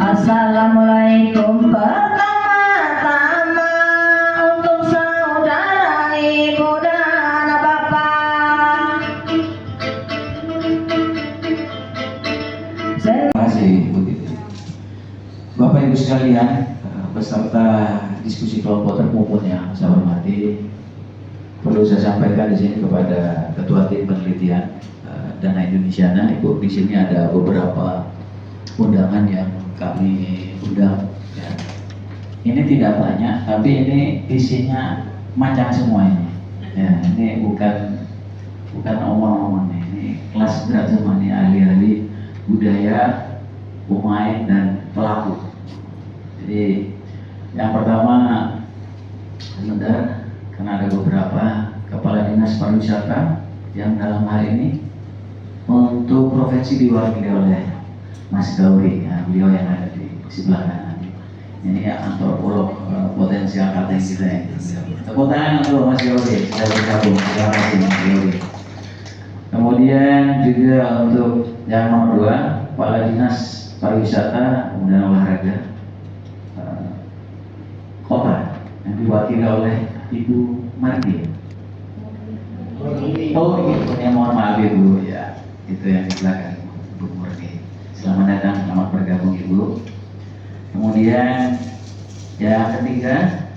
Assalamualaikum pertama-tama untuk saudara ibu dan bapak. Terima kasih Bu Titi. Bapak Ibu sekalian, peserta diskusi kelompok terkumpul yang saya hormati, perlu saya sampaikan di sini kepada Ketua Tim Penelitian Dana Indonesiana, Ibu, di sini ada beberapa undangan yang kami undang. Ya. Ini tidak banyak, tapi ini isinya macam semua ini. Ya, ini bukan omong-omong, ini kelas berat semua, ini ahli-ahli budaya, pemain dan pelaku. Jadi yang pertama, sebentar, karena ada beberapa kepala dinas pariwisata yang dalam hal ini untuk provinsi diwakili oleh Mas Gauri, ya, beliau yang ada di sebelah kanan. Ini ya, antropolog potensial Kalteng kita ya. Tepuk tangan untuk Mas Gauri sudah bergabung. Terima kasih Mas Gauri. Kemudian juga untuk yang nomor 2, Kepala Dinas Pariwisata dan Olahraga Kota yang diwakili oleh Ibu Marti. Oh, ini mohon maaf Ibu, ya itu yang di belakang Ibu Murni. Selamat datang, selamat bergabung Ibu. Kemudian yang ketiga,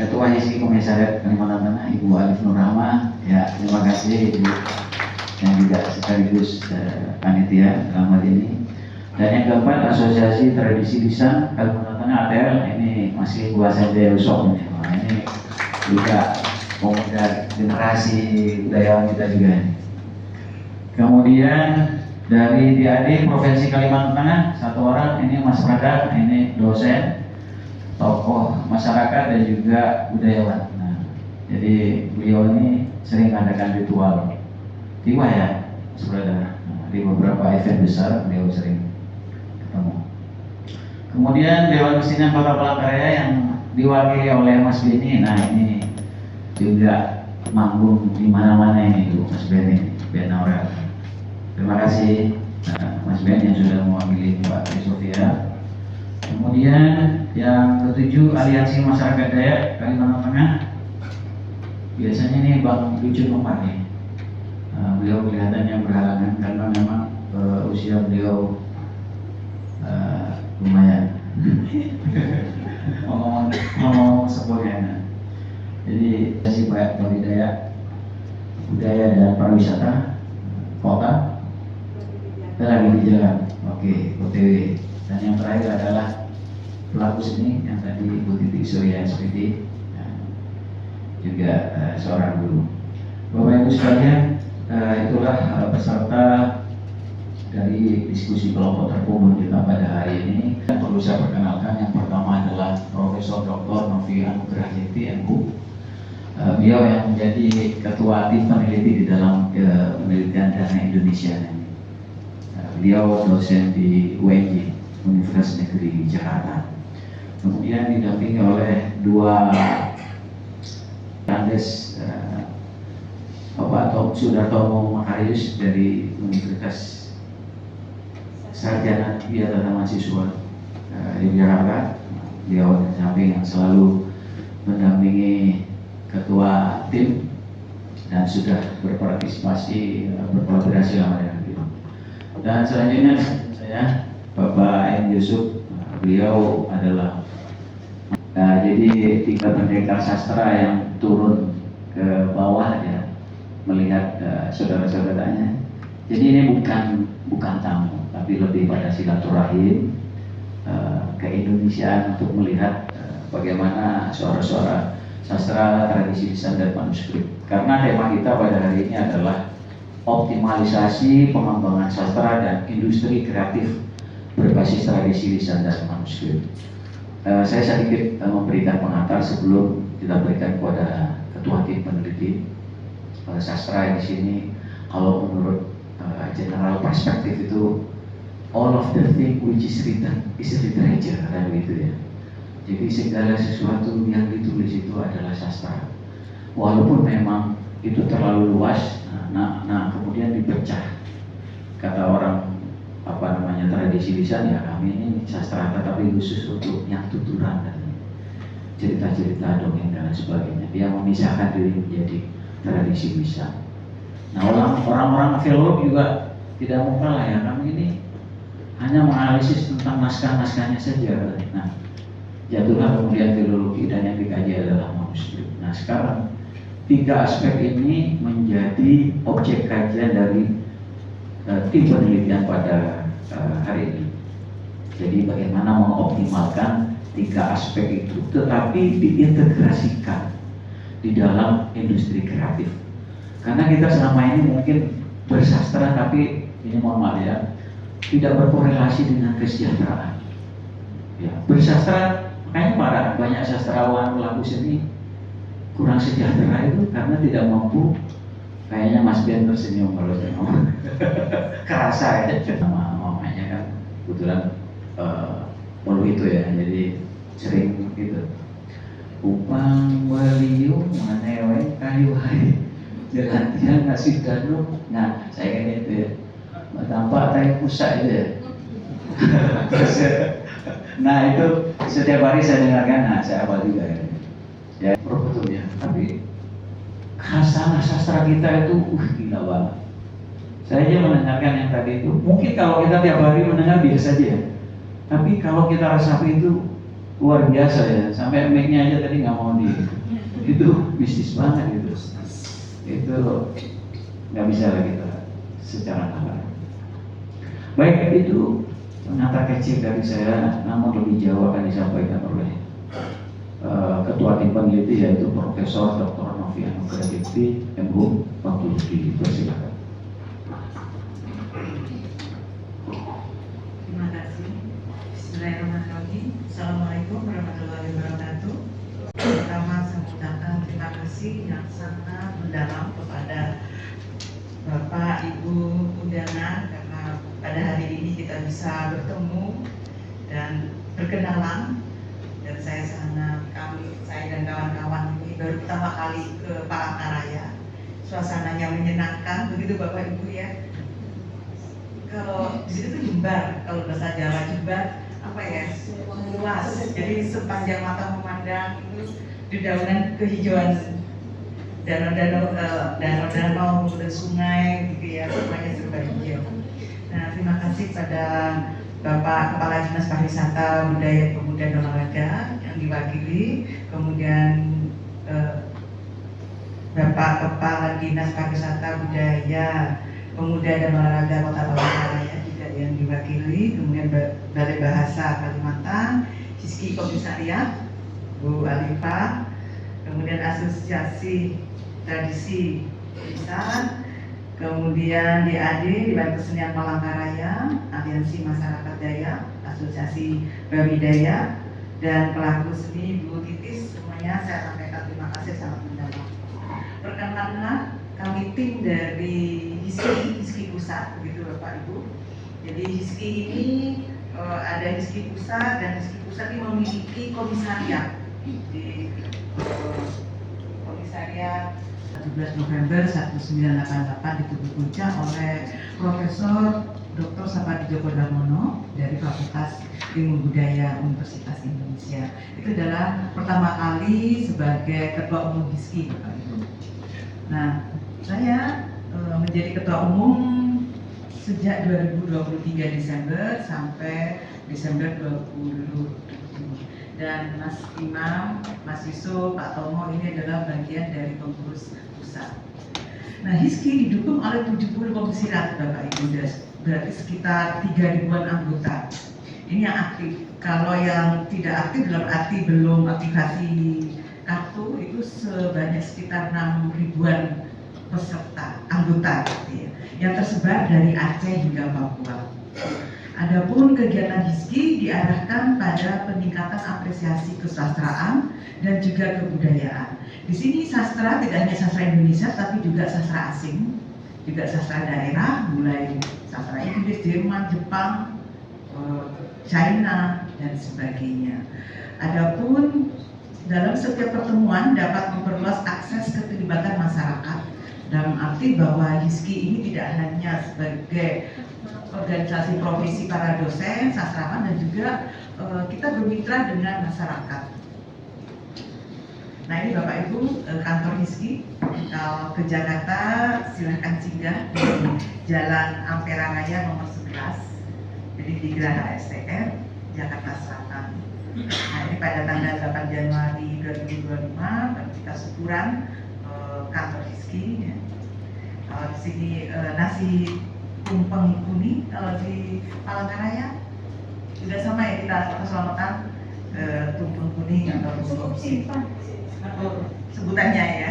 Ketua HISI Komisariat Kalimantan Tengah Ibu Alif Nur Rahma. Ya, terima kasih Ibu yang juga sekaligus panitia dalam hal ini. Dan yang keempat, Asosiasi Tradisi Lisan Kalimantan Tengah ATL, ini masih Bu Sanjaya Usop ini. Nah, ini juga pemuda generasi budayawan kita juga ini. Kemudian dari DAD Provinsi Kalimantan Tengah, satu orang, ini Mas Radar, ini dosen, tokoh masyarakat dan juga budayawan. Nah, jadi beliau ini sering mengadakan ritual tiwa ya, Mas Radar. Nah, di beberapa event besar beliau sering ketemu. Kemudian Dewan Kesenian Kota Palangkaraya yang diwakili oleh Mas Beni. Nah, ini juga manggung di mana-mana ini tuh Mas Beni, Ben Aurel. Terima kasih Mas Ben yang sudah mewakili Mbak Sofia. Kemudian yang ketujuh, Aliansi Masyarakat Dayak Kalimantan Tengah. Biasanya ini Bang Lucun Umar nih. Beliau kelihatannya berhalangan karena memang usia beliau lumayan. ngomong sebagainya. Jadi si Pak budaya dan pariwisata kota lagi di jalan. Oke, OTW. Dan yang terakhir adalah pelaku seni yang tadi Ibu Titi Surya SPD, juga seorang guru. Bapak Ibu sekalian, itulah peserta dari diskusi kelompok terkumpul kita pada hari ini. Dan perlu saya perkenalkan, yang pertama adalah Profesor Dr. Novi Anugrah Yeti, MPU. Beliau yang menjadi ketua tim peneliti di dalam penelitian Dana Indonesia. Beliau dosen di UNJ, Universitas Negeri Jakarta. Kemudian didampingi oleh dua Andes Bapak Sudartomo Makarius dari Universitas Sarjana Biata Mahasiswa di Jakarta. Beliau di samping yang selalu mendampingi ketua tim dan sudah berpartisipasi, berkolaborasi lama dengan kita. Dan selanjutnya saya Bapak M. Yusuf, beliau adalah jadi tingkat pendekar sastra yang turun ke bawah ya, melihat saudara-saudaranya. Jadi ini bukan tamu, tapi lebih pada silaturahim keindonesiaan untuk melihat bagaimana suara-suara sastra, tradisi lisan dan manuskrip. Karena tema kita pada hari ini adalah optimalisasi pengembangan sastra dan industri kreatif berbasis tradisi lisan dan manuskrip. Saya sedikit memberikan pengantar sebelum kita berikan kepada ketua tim peneliti sastra di sini. Kalau menurut general perspective itu all of the thing which is written is literature, kan gitu ya. Jadi segala sesuatu yang ditulis itu adalah sastra. Walaupun memang itu terlalu luas, nah kemudian dipecah. Kata orang tradisi lisan, ya kami ini sastra tetapi khusus untuk yang tuturan dan cerita-cerita dongeng dan sebagainya. Dia memisahkan diri menjadi tradisi lisan. Nah, orang-orang filolog juga tidak mau kalah ya, kami ini hanya menganalisis tentang naskah-naskahnya saja. Nah, jatuhlah kemudian filologi dan yang dikaji adalah manuskrip. Nah, sekarang tiga aspek ini menjadi objek kajian dari tim penelitian pada hari ini. Jadi bagaimana mengoptimalkan tiga aspek itu, tetapi diintegrasikan di dalam industri kreatif. Karena kita selama ini mungkin bersastra, tapi ini mohon maaf ya, tidak berkorelasi dengan kesejahteraan. Ya, bersastra, makanya banyak sastrawan pelaku seni kurang sejahtera itu karena tidak mampu. Kayaknya Mas Ben tersenyum kalau saya ngomong. Kerasa ya, nama mamanya kan kebetulan polu itu ya, jadi sering gitu. Upang waliu maneweng kayu hari, jalan tiang ngasih danu. Nah, saya kan itu ya, tampak tarik pusat itu ya. Nah itu setiap hari saya dengarkan, nah saya hafal juga ya. Betul ya, tapi khasanah sastra kita itu gila banget. Saya aja mendengarkan yang tadi itu, mungkin kalau kita tiap hari mendengar biasa saja ya, tapi kalau kita resapi itu luar biasa ya. Sampai mic-nya aja tadi nggak mau itu bisnis banget gitu. Itu nggak bisa lah kita secara nalar. Baik, itu pengantar kecil dari saya, namun lebih jauh akan disampaikan oleh Ketua Tim Peneliti, yaitu Profesor Dr. Noviano Gradikti, MHum, Fakulti. Silakan. Terima kasih. Bismillahirrahmanirrahim. Assalamualaikum warahmatullahi wabarakatuh. Pertama, saya mengucapkan terima kasih yang sangat mendalam kepada Bapak Ibu Udana, karena pada hari ini kita bisa bertemu dan berkenalan. Dan saya dan kawan-kawan ini baru pertama kali ke Palangkaraya. Suasananya menyenangkan, begitu Bapak Ibu ya. Kalau di situ tuh jembar, kalau bahasa Jawa jembar apa ya, luas. Jadi sepanjang mata memandang itu dedaunan kehijauan danau-danau, kemudian sungai gitu ya, semuanya serba hijau. Nah, terima kasih pada Bapak Kepala Dinas Pariwisata, Budaya, Pemuda dan Olahraga yang diwakili, kemudian Bapak Kepala Dinas Pariwisata, Budaya, Pemuda dan Olahraga Kota Palangkaraya juga yang diwakili, kemudian Balai Bahasa Kalimantan, Hiski Komisariat, Bu Alifah, kemudian Asosiasi Tradisi Lisan, kemudian DAD, Dewan Kesenian Palangkaraya, Aliansi Masyarakat Dayak, Asosiasi Bawi Dayak, dan pelaku seni Bu Titis, semuanya saya sampaikan terima kasih sangat mendalam. Perkenalkan, kami tim dari Hiski Pusat, begitu Bapak Ibu. Jadi Hiski ini ada Hiski Pusat, dan Hiski Pusat ini memiliki komisariat di komisariat 17 November 1988 ditutup puncak oleh Profesor Dr. Sapadi Djoko Damono dari Fakultas Ilmu Budaya Universitas Indonesia. Itu adalah pertama kali sebagai Ketua Umum Hiski, Bapak Ibu. Nah, saya menjadi Ketua Umum sejak 2023 Desember sampai Desember 2020. Dan Mas Imam, Mas Yusuf, Pak Tomo ini adalah bagian dari pengurus pusat. Nah, Hiski didukung oleh 70 komisirat, Bapak Ibu, berarti sekitar 3.000-an anggota. Ini yang aktif. Kalau yang tidak aktif dalam arti belum aktivasi kartu itu sebanyak sekitar 6.000-an peserta anggota gitu ya, yang tersebar dari Aceh hingga Papua. Adapun kegiatan Hiski diarahkan pada peningkatan apresiasi kesastraan dan juga kebudayaan. Di sini sastra tidak hanya sastra Indonesia tapi juga sastra asing. juga sastra daerah, mulai sastra Inggris, Jerman, Jepang, China, dan sebagainya. Adapun dalam setiap pertemuan dapat memperluas akses keterlibatan masyarakat, dalam arti bahwa HISKI ini tidak hanya sebagai organisasi profesi para dosen, sastrawan, dan juga kita bermitra dengan masyarakat. Nah, ini Bapak Ibu kantor HISKI. Kalau ke Jakarta silahkan singgah di Jalan Ampera Raya nomor 11, jadi di Geraha STR, Jakarta Selatan. Nah, ini pada tanggal 8 Januari 2025 kita syukuran kantor HISKI. Ya. Di sini nasi tumpeng kuning, kalau di Palangkaraya juga sama ya, kita keselamatan tumpeng kuning atau opsi sebutannya ya.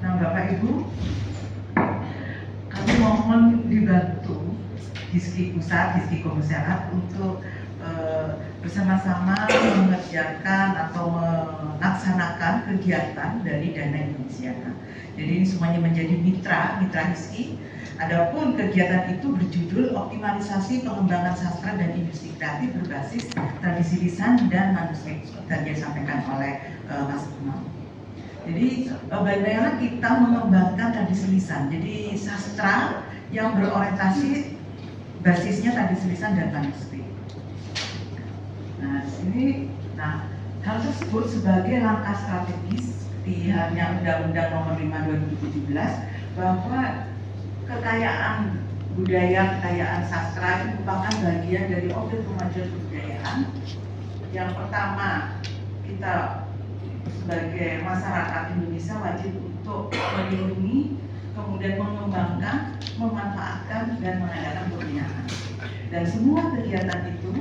Nah, Bapak Ibu, kami mohon dibantu HISKI Pusat, HISKI Komisariat untuk bersama-sama mengerjakan atau melaksanakan kegiatan dari Dana Indonesia. Jadi ini semuanya menjadi mitra HISKI. Adapun kegiatan itu berjudul optimalisasi pengembangan sastra dan industri kreatif berbasis tradisi lisan dan manuskrip, tadi disampaikan oleh Mas Imam. Jadi bagaimana kita mengembangkan tradisi lisan, jadi sastra yang berorientasi basisnya tradisi lisan dan manuskrip. Nah, di sini, hal tersebut sebagai langkah strategis di halnya Undang-Undang Nomor 5 2017 bahwa kekayaan budaya, kekayaan sastra itu merupakan bagian dari objek kemajuan kebudayaan. Yang pertama, kita sebagai masyarakat Indonesia wajib untuk melindungi, kemudian mengembangkan, memanfaatkan, dan mengadakan pembinaan. Dan semua kegiatan itu,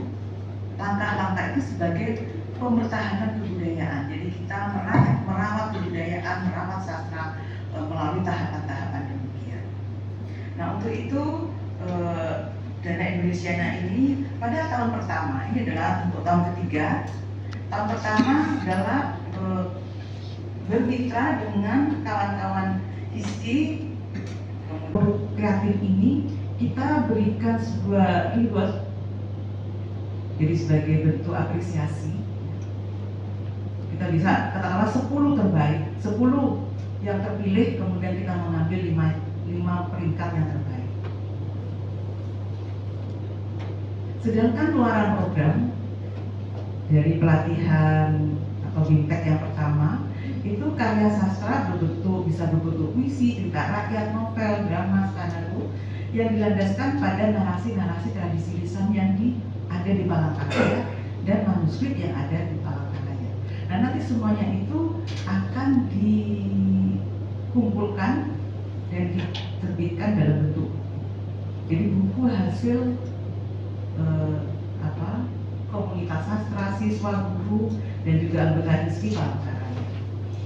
langkah-langkah itu sebagai pempertahanan kebudayaan. Jadi kita merawat kebudayaan, merawat sastra melalui tahapan-tahapan demikian. Nah, untuk itu Dana Indonesia ini pada tahun pertama, ini adalah untuk tahun ketiga. Tahun pertama adalah bermitra dengan kawan-kawan HISKI kreatif ini, kita berikan sebuah reward, jadi sebagai bentuk apresiasi. Kita bisa katakanlah 10 terbaik, 10 yang terpilih, kemudian kita mengambil 5 peringkat yang terbaik. Sedangkan luaran program dari pelatihan atau BIMTEK yang pertama itu karya sastra bisa berbentuk puisi, cerita rakyat, novel, drama, skenario yang dilandaskan pada narasi-narasi tradisi lisan yang ada di Palangkaraya dan manuskrip yang ada di Palangkaraya. Nah, nanti semuanya itu akan dikumpulkan dan diterbitkan dalam bentuk buku. Jadi buku hasil komunitas sastra, siswa, guru, dan juga anggota HISKI Palangkaraya.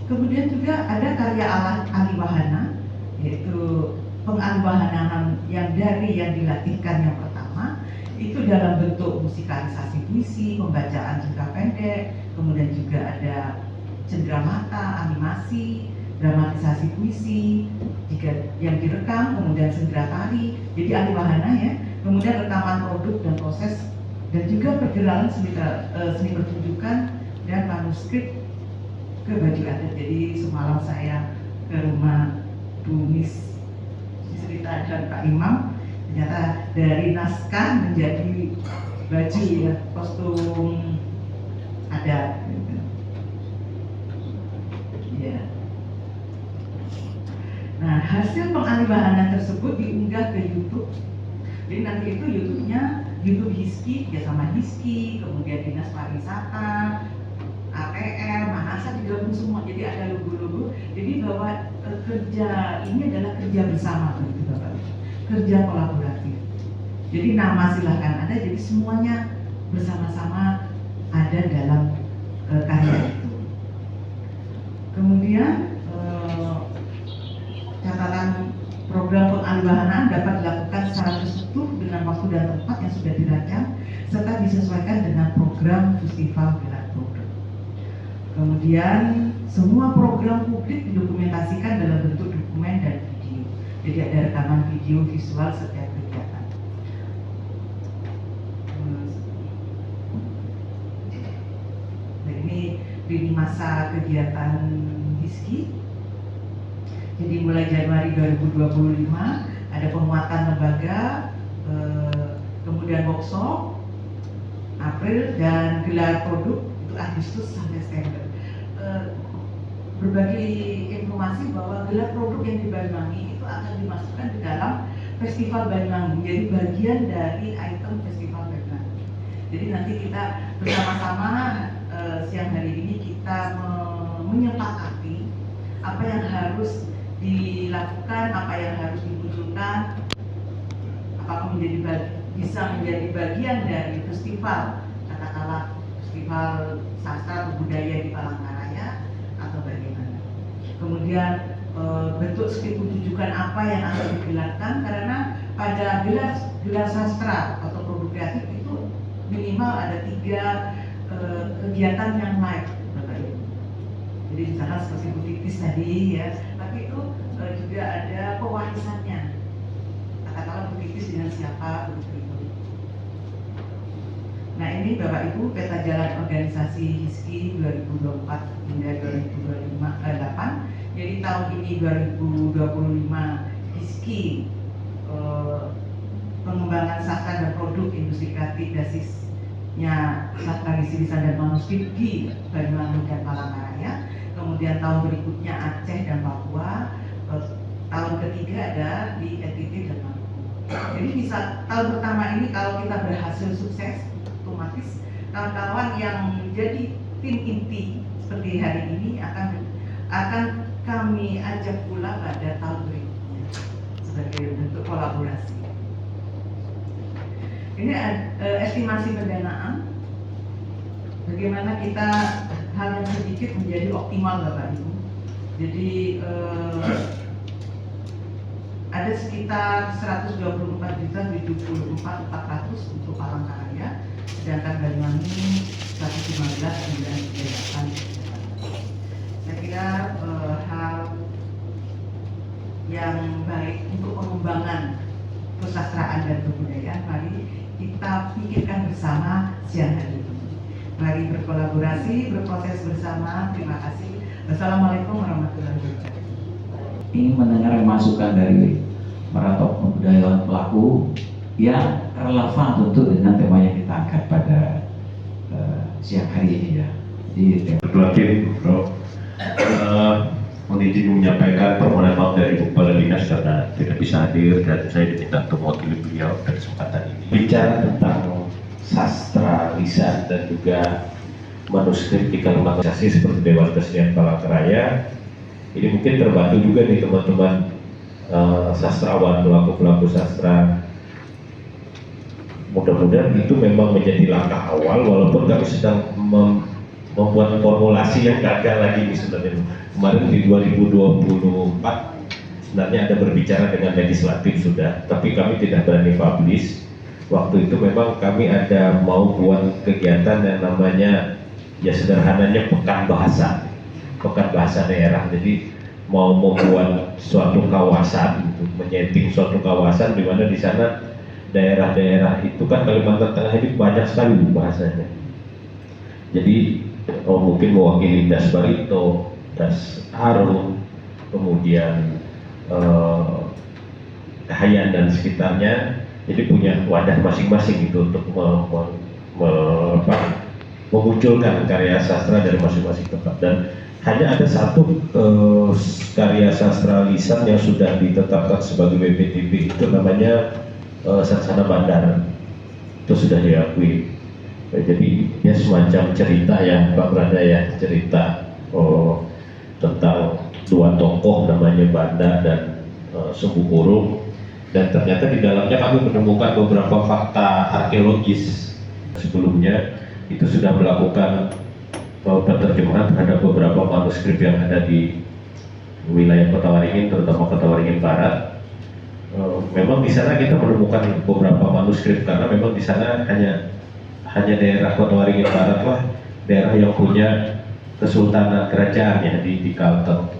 Kemudian juga ada karya aliwahana, yaitu pengaliwahanaan yang dilatihkan yang pertama itu dalam bentuk musikalisasi puisi, pembacaan cerita pendek, kemudian juga ada cenderamata, animasi, dramatisasi puisi, jika yang direkam, kemudian sendera tari, jadi aliwahana ya, kemudian rekaman produk dan proses, dan juga pergerakan seni pertunjukan dan manuskrip ke baju adat. Jadi semalam saya ke rumah Bu Miss cerita dan Pak Imam, ternyata dari naskah menjadi baju ya, kostum adat gitu. Ya. Nah, hasil pengaliwahanan tersebut diunggah ke YouTube. Jadi nanti itu YouTube-nya YouTube HISKI, ya sama HISKI, kemudian Dinas Pariwisata, APR, Manasa digabung semua. Jadi ada logo-logo. Jadi bahwa kerja ini adalah kerja bersama, begitu Bapak. Kerja kolaboratif. Jadi nama silahkan ada. Jadi semuanya bersama-sama ada dalam karya itu. Kemudian catatan program pengaliwahanaan dapat dilakukan secara terstruktur dengan waktu dan tempat yang sudah dirancang serta disesuaikan dengan program festival gelar program. Kemudian semua program publik didokumentasikan dalam bentuk dokumen dan video. Jadi ada rekaman video visual setiap kegiatan. Nah, ini lini masa kegiatan HISKI. Jadi mulai Januari 2025 ada penguatan lembaga, kemudian workshop April, dan gelar produk itu Agustus sampai September. Berbagi informasi bahwa gelar produk yang di Banyuwangi itu akan dimasukkan di dalam Festival Banyuwangi, menjadi bagian dari item Festival Banyuwangi. Jadi nanti kita bersama-sama siang hari ini kita menyepakati apa yang harus dilakukan, apa yang harus dimunculkan, apakah bisa menjadi bagian dari festival, katakanlah festival sastra atau budaya di Palangkaraya atau bagaimana. Kemudian bentuk skrip tunjukkan apa yang akan digelarkan, karena pada gelar sastra atau produk kreatif itu minimal ada 3 kegiatan yang live, Bapak Ibu. Jadi misalkan seperti Butitis tadi ya, tapi itu juga ada pewarisannya. Katakanlah Butitis dengan siapa begitu. Nah, ini Bapak Ibu peta jalan organisasi HISKI 2024 hingga 2028. Jadi tahun ini 2025 HISKI pengembangan sastra dan produk industri kreatif basisnya sastra ngisi lisan dan manuskrip di Banyuwangi dan Palangkaraya. Kemudian tahun berikutnya Aceh dan Papua. Tahun ketiga ada di NTT dan Maluku. Jadi bisa tahun pertama ini kalau kita berhasil sukses, otomatis kawan-kawan yang menjadi tim inti seperti hari ini akan kami ajak pula pada tahun berikutnya sebagai bentuk kolaborasi. Ini estimasi pendanaan, bagaimana kita hal yang sedikit menjadi optimal, Bapak Ibu. Jadi ada sekitar 124.074.400 untuk Palangkaraya, sedangkan Banyuwangi 115.938. Saya kira hal yang baik untuk pengembangan kesastraan dan kebudayaan, mari kita pikirkan bersama siang hari ini. Mari berkolaborasi, berproses bersama. Terima kasih. Wassalamualaikum warahmatullahi wabarakatuh. Ingin mendengar masukan dari para tokoh budayawan pelaku yang relevan tentu dengan tema yang kita angkat pada siang hari ini ya. Jadi Ketua Tim, Prof. Mohon izin menyampaikan permohonan maaf dari Kepala Dinas karena tidak bisa hadir dan saya diminta untuk mewakili beliau pada kesempatan ini. Bicara tentang sastra lisan dan juga manuskrip di lembaga organisasi seperti Dewan Kesenian Palangkaraya, ini mungkin terbantu juga nih teman-teman sastrawan, pelaku-pelaku sastra. Mudah-mudahan itu memang menjadi langkah awal, walaupun kami sedang membuat formulasi yang gagal lagi nih sebenarnya. Kemarin di 2024 sebenarnya ada berbicara dengan legislatif sudah, tapi kami tidak berani publish. Waktu itu memang kami ada mau buat kegiatan yang namanya ya sederhananya pekan bahasa daerah. Jadi mau membuat suatu kawasan, menyeting suatu kawasan di mana di sana daerah-daerah itu kan Kalimantan Tengah ini banyak sekali bahasanya. Jadi mungkin mewakili Das Barito, Das Harun, kemudian Kahayan dan sekitarnya. Jadi punya wadah masing-masing itu untuk memunculkan karya sastra dari masing-masing tempat. Dan hanya ada satu karya sastra lisan yang sudah ditetapkan sebagai BPTB, itu namanya Saksana Bandar. Itu sudah diakui. Jadi ya semacam cerita ya Pak Branda ya, cerita tentang dua tokoh namanya Banda dan Sumbu Kurung. Dan ternyata di dalamnya kami menemukan beberapa fakta arkeologis. Sebelumnya itu sudah melakukan penerjemahan terhadap beberapa manuskrip yang ada di wilayah Kota Waringin, terutama Kota Waringin Barat. Memang di sana kita menemukan beberapa manuskrip karena memang di sana hanya daerah Kota Waringin Barat lah daerah yang punya kesultanan kerajaan ya di Kalteng.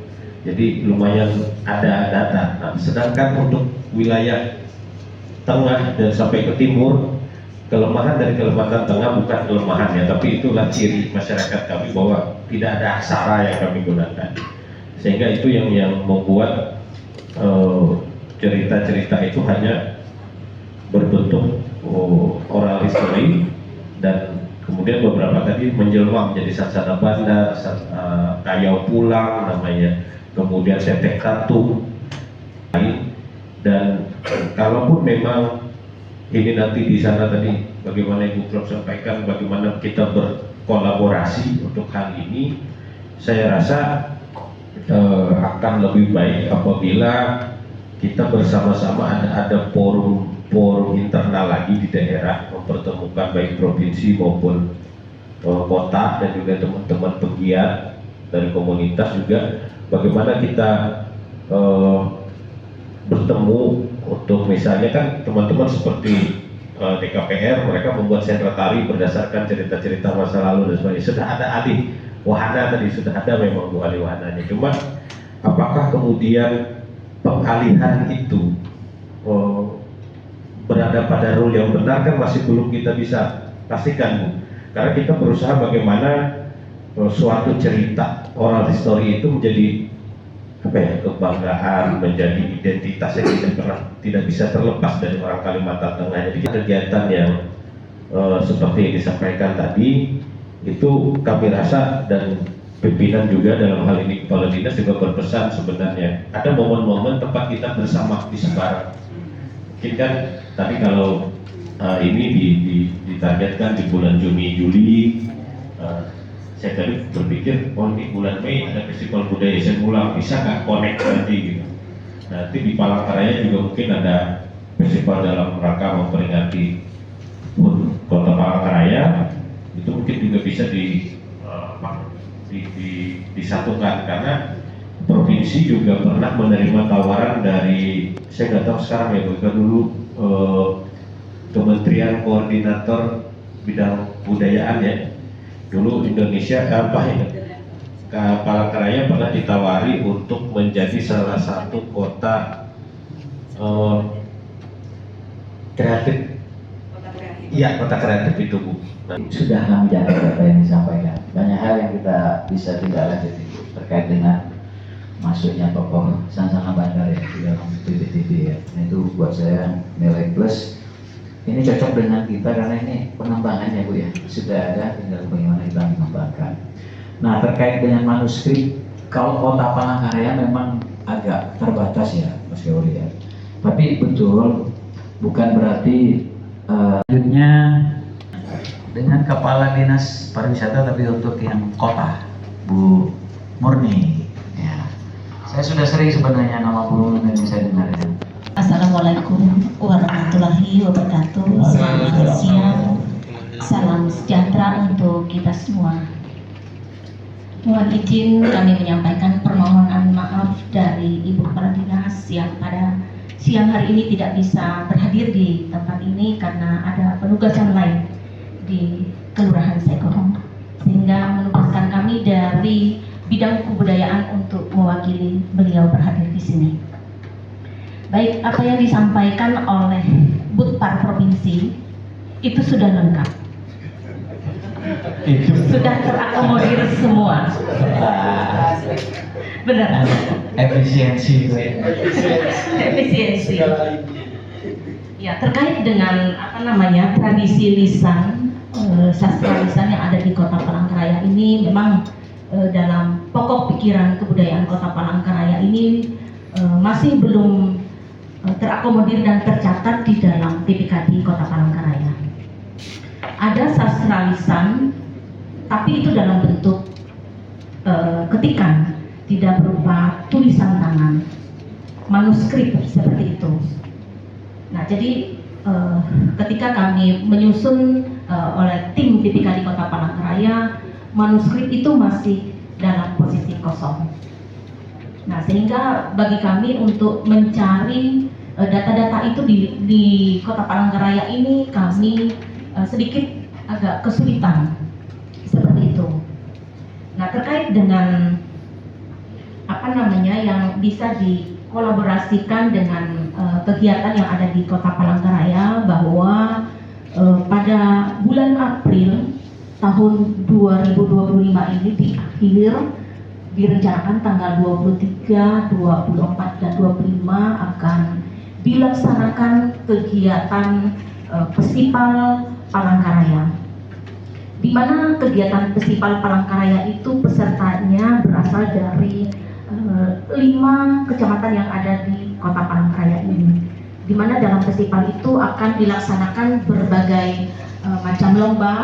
Jadi lumayan ada data. Nah, sedangkan untuk wilayah tengah dan sampai ke timur, kelemahan dari Kalimantan Tengah bukan kelemahan ya, tapi itulah ciri masyarakat kami bahwa tidak ada aksara yang kami gunakan. Sehingga itu yang membuat cerita-cerita itu hanya berbentuk oral history, dan kemudian beberapa tadi menjelma menjadi Sasana Bandar, Kayau Pulang namanya, kemudian Tetek Katung, dan kalaupun memang ini nanti di sana tadi bagaimana Ibu Prof sampaikan bagaimana kita berkolaborasi untuk hal ini, saya rasa akan lebih baik apabila kita bersama-sama ada forum internal lagi di daerah, mempertemukan baik provinsi maupun kota dan juga teman-teman pegiat dari komunitas juga, bagaimana kita bertemu untuk misalnya kan teman-teman seperti DKPR, mereka membuat sentra tari berdasarkan cerita-cerita masa lalu dan sebagainya. Sudah ada alih wahana tadi, sudah ada memang alih wahananya. Cuma apakah kemudian pengalihan itu berada pada rule yang benar kan masih belum kita bisa pastikan, Bu. Karena kita berusaha bagaimana suatu cerita oral history itu menjadi kebanggaan, menjadi identitas yang tidak bisa terlepas dari orang Kalimantan Tengah. Jadi kegiatan yang seperti yang disampaikan tadi itu kami rasa, dan pimpinan juga dalam hal ini kepala dinas juga berpesan sebenarnya ada momen-momen tempat kita bersama di Semarang. Mungkin kan tadi kalau ini ditargetkan di bulan Juni Juli, saya tadi berpikir oh ini bulan Mei ada festival budaya Semulang, bisa nggak connect nanti gitu. Nanti di Palangkaraya juga mungkin ada festival dalam rangka memperingati Kota Palangkaraya, itu mungkin juga bisa disatukan, karena provinsi juga pernah menerima tawaran dari, saya nggak tahu sekarang ya, bukan dulu Kementerian Koordinator Bidang Budayaan ya, dulu Indonesia Palangkaraya pernah ditawari untuk menjadi salah satu kota kreatif. Iya, kota kreatif itu, Bu. Sudah kami catat apa yang disampaikan. Banyak hal yang kita bisa tidak lanjut terkait dengan masuknya tokoh Sasana Bandar ya di dalam BPTB ya. Nah, itu buat saya nilai plus. Ini cocok dengan kita karena ini pengembangannya, Bu ya. Sudah ada, tinggal bagaimana kita mengembangkan. Nah, terkait dengan manuskrip, kalau Kota Palangkaraya memang agak terbatas ya, Mas Gauri ya. Tapi betul, bukan berarti selanjutnya dengan Kepala Dinas Pariwisata, tapi untuk yang kota, Bu Murni. Ya. Saya sudah sering sebenarnya nama Bu Murni saya dengar ya. Assalamualaikum warahmatullahi wabarakatuh. Selamat siang, salam sejahtera untuk kita semua. Mohon izin kami menyampaikan permohonan maaf dari Ibu Kepala Dinas yang pada siang hari ini tidak bisa berhadir di tempat ini karena ada penugasan lain di Kelurahan Sekorong, sehingga menugaskan kami dari bidang kebudayaan untuk mewakili beliau berhadir di sini. Baik, apa yang disampaikan oleh Butpar Provinsi itu sudah lengkap, sudah terakomodir semua. Benar. Efisiensi. Efisiensi. Ya, terkait dengan tradisi lisan, sastra lisan yang ada di Kota Palangkaraya ini, memang dalam pokok pikiran kebudayaan Kota Palangkaraya ini masih belum terakomodir dan tercatat di dalam PPKD Kota Palangkaraya. Ada sastra lisan, tapi itu dalam bentuk ketikan, tidak berupa tulisan tangan, manuskrip seperti itu. Nah, jadi ketika kami menyusun oleh tim PPKD Kota Palangkaraya, manuskrip itu masih dalam posisi kosong. Nah, sehingga bagi kami untuk mencari data-data itu di Kota Palangkaraya ini, kami sedikit agak kesulitan seperti itu. Nah, terkait dengan apa namanya yang bisa dikolaborasikan dengan kegiatan yang ada di Kota Palangkaraya, bahwa pada bulan April tahun 2025 ini di akhir direncanakan tanggal 23, 24, dan 25 akan dilaksanakan kegiatan Festival Palangkaraya, di mana kegiatan Festival Palangkaraya itu pesertanya berasal dari 5 kecamatan yang ada di Kota Palangkaraya ini, di mana dalam festival itu akan dilaksanakan berbagai macam lomba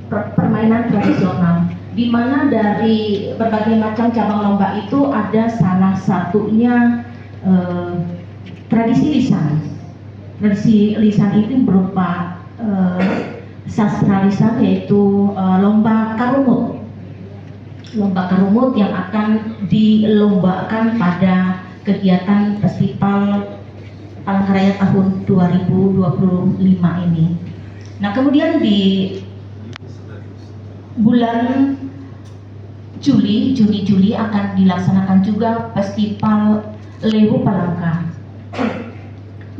permainan tradisional, di mana dari berbagai macam cabang lomba itu ada salah satunya tradisi lisan. Tradisi lisan ini berupa sastra lisan, yaitu lomba karumut. Lomba karumut yang akan dilombakan pada kegiatan Festival Palangkaraya tahun 2025 ini. Nah, kemudian di bulan Juni akan dilaksanakan juga Festival Lewu Palangka.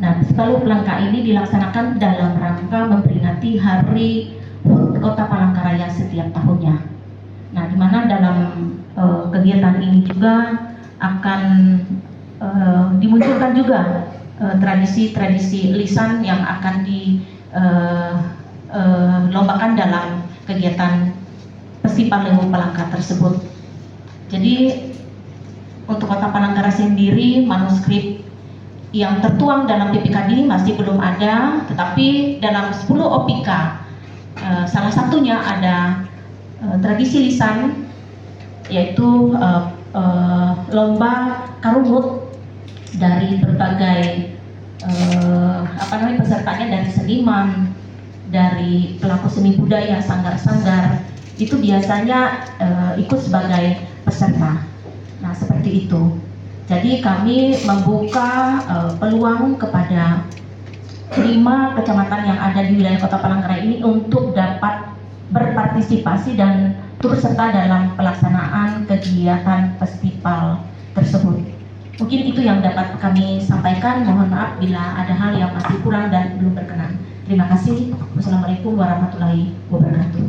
Nah, Festival Lewu Palangka ini dilaksanakan dalam rangka memperingati Hari HUT Kota Palangkaraya setiap tahunnya. Nah, di mana dalam kegiatan ini juga akan dimunculkan juga tradisi-tradisi lisan yang akan dilombakan dalam kegiatan Festival Lewu Palangka tersebut. Jadi untuk Kota Palangkaraya sendiri, manuskrip yang tertuang dalam PPKD masih belum ada, tetapi dalam 10 OPK salah satunya ada tradisi lisan, yaitu lomba karumut dari berbagai pesertanya, dari seniman, dari pelaku seni budaya, sanggar-sanggar, itu biasanya ikut sebagai peserta. Nah, seperti itu. Jadi kami membuka peluang kepada 5 kecamatan yang ada di wilayah Kota Palangkaraya ini untuk dapat berpartisipasi dan turut serta dalam pelaksanaan kegiatan festival tersebut. Mungkin itu yang dapat kami sampaikan. Mohon maaf bila ada hal yang masih kurang dan belum berkenan. Terima kasih. Wassalamualaikum warahmatullahi wabarakatuh.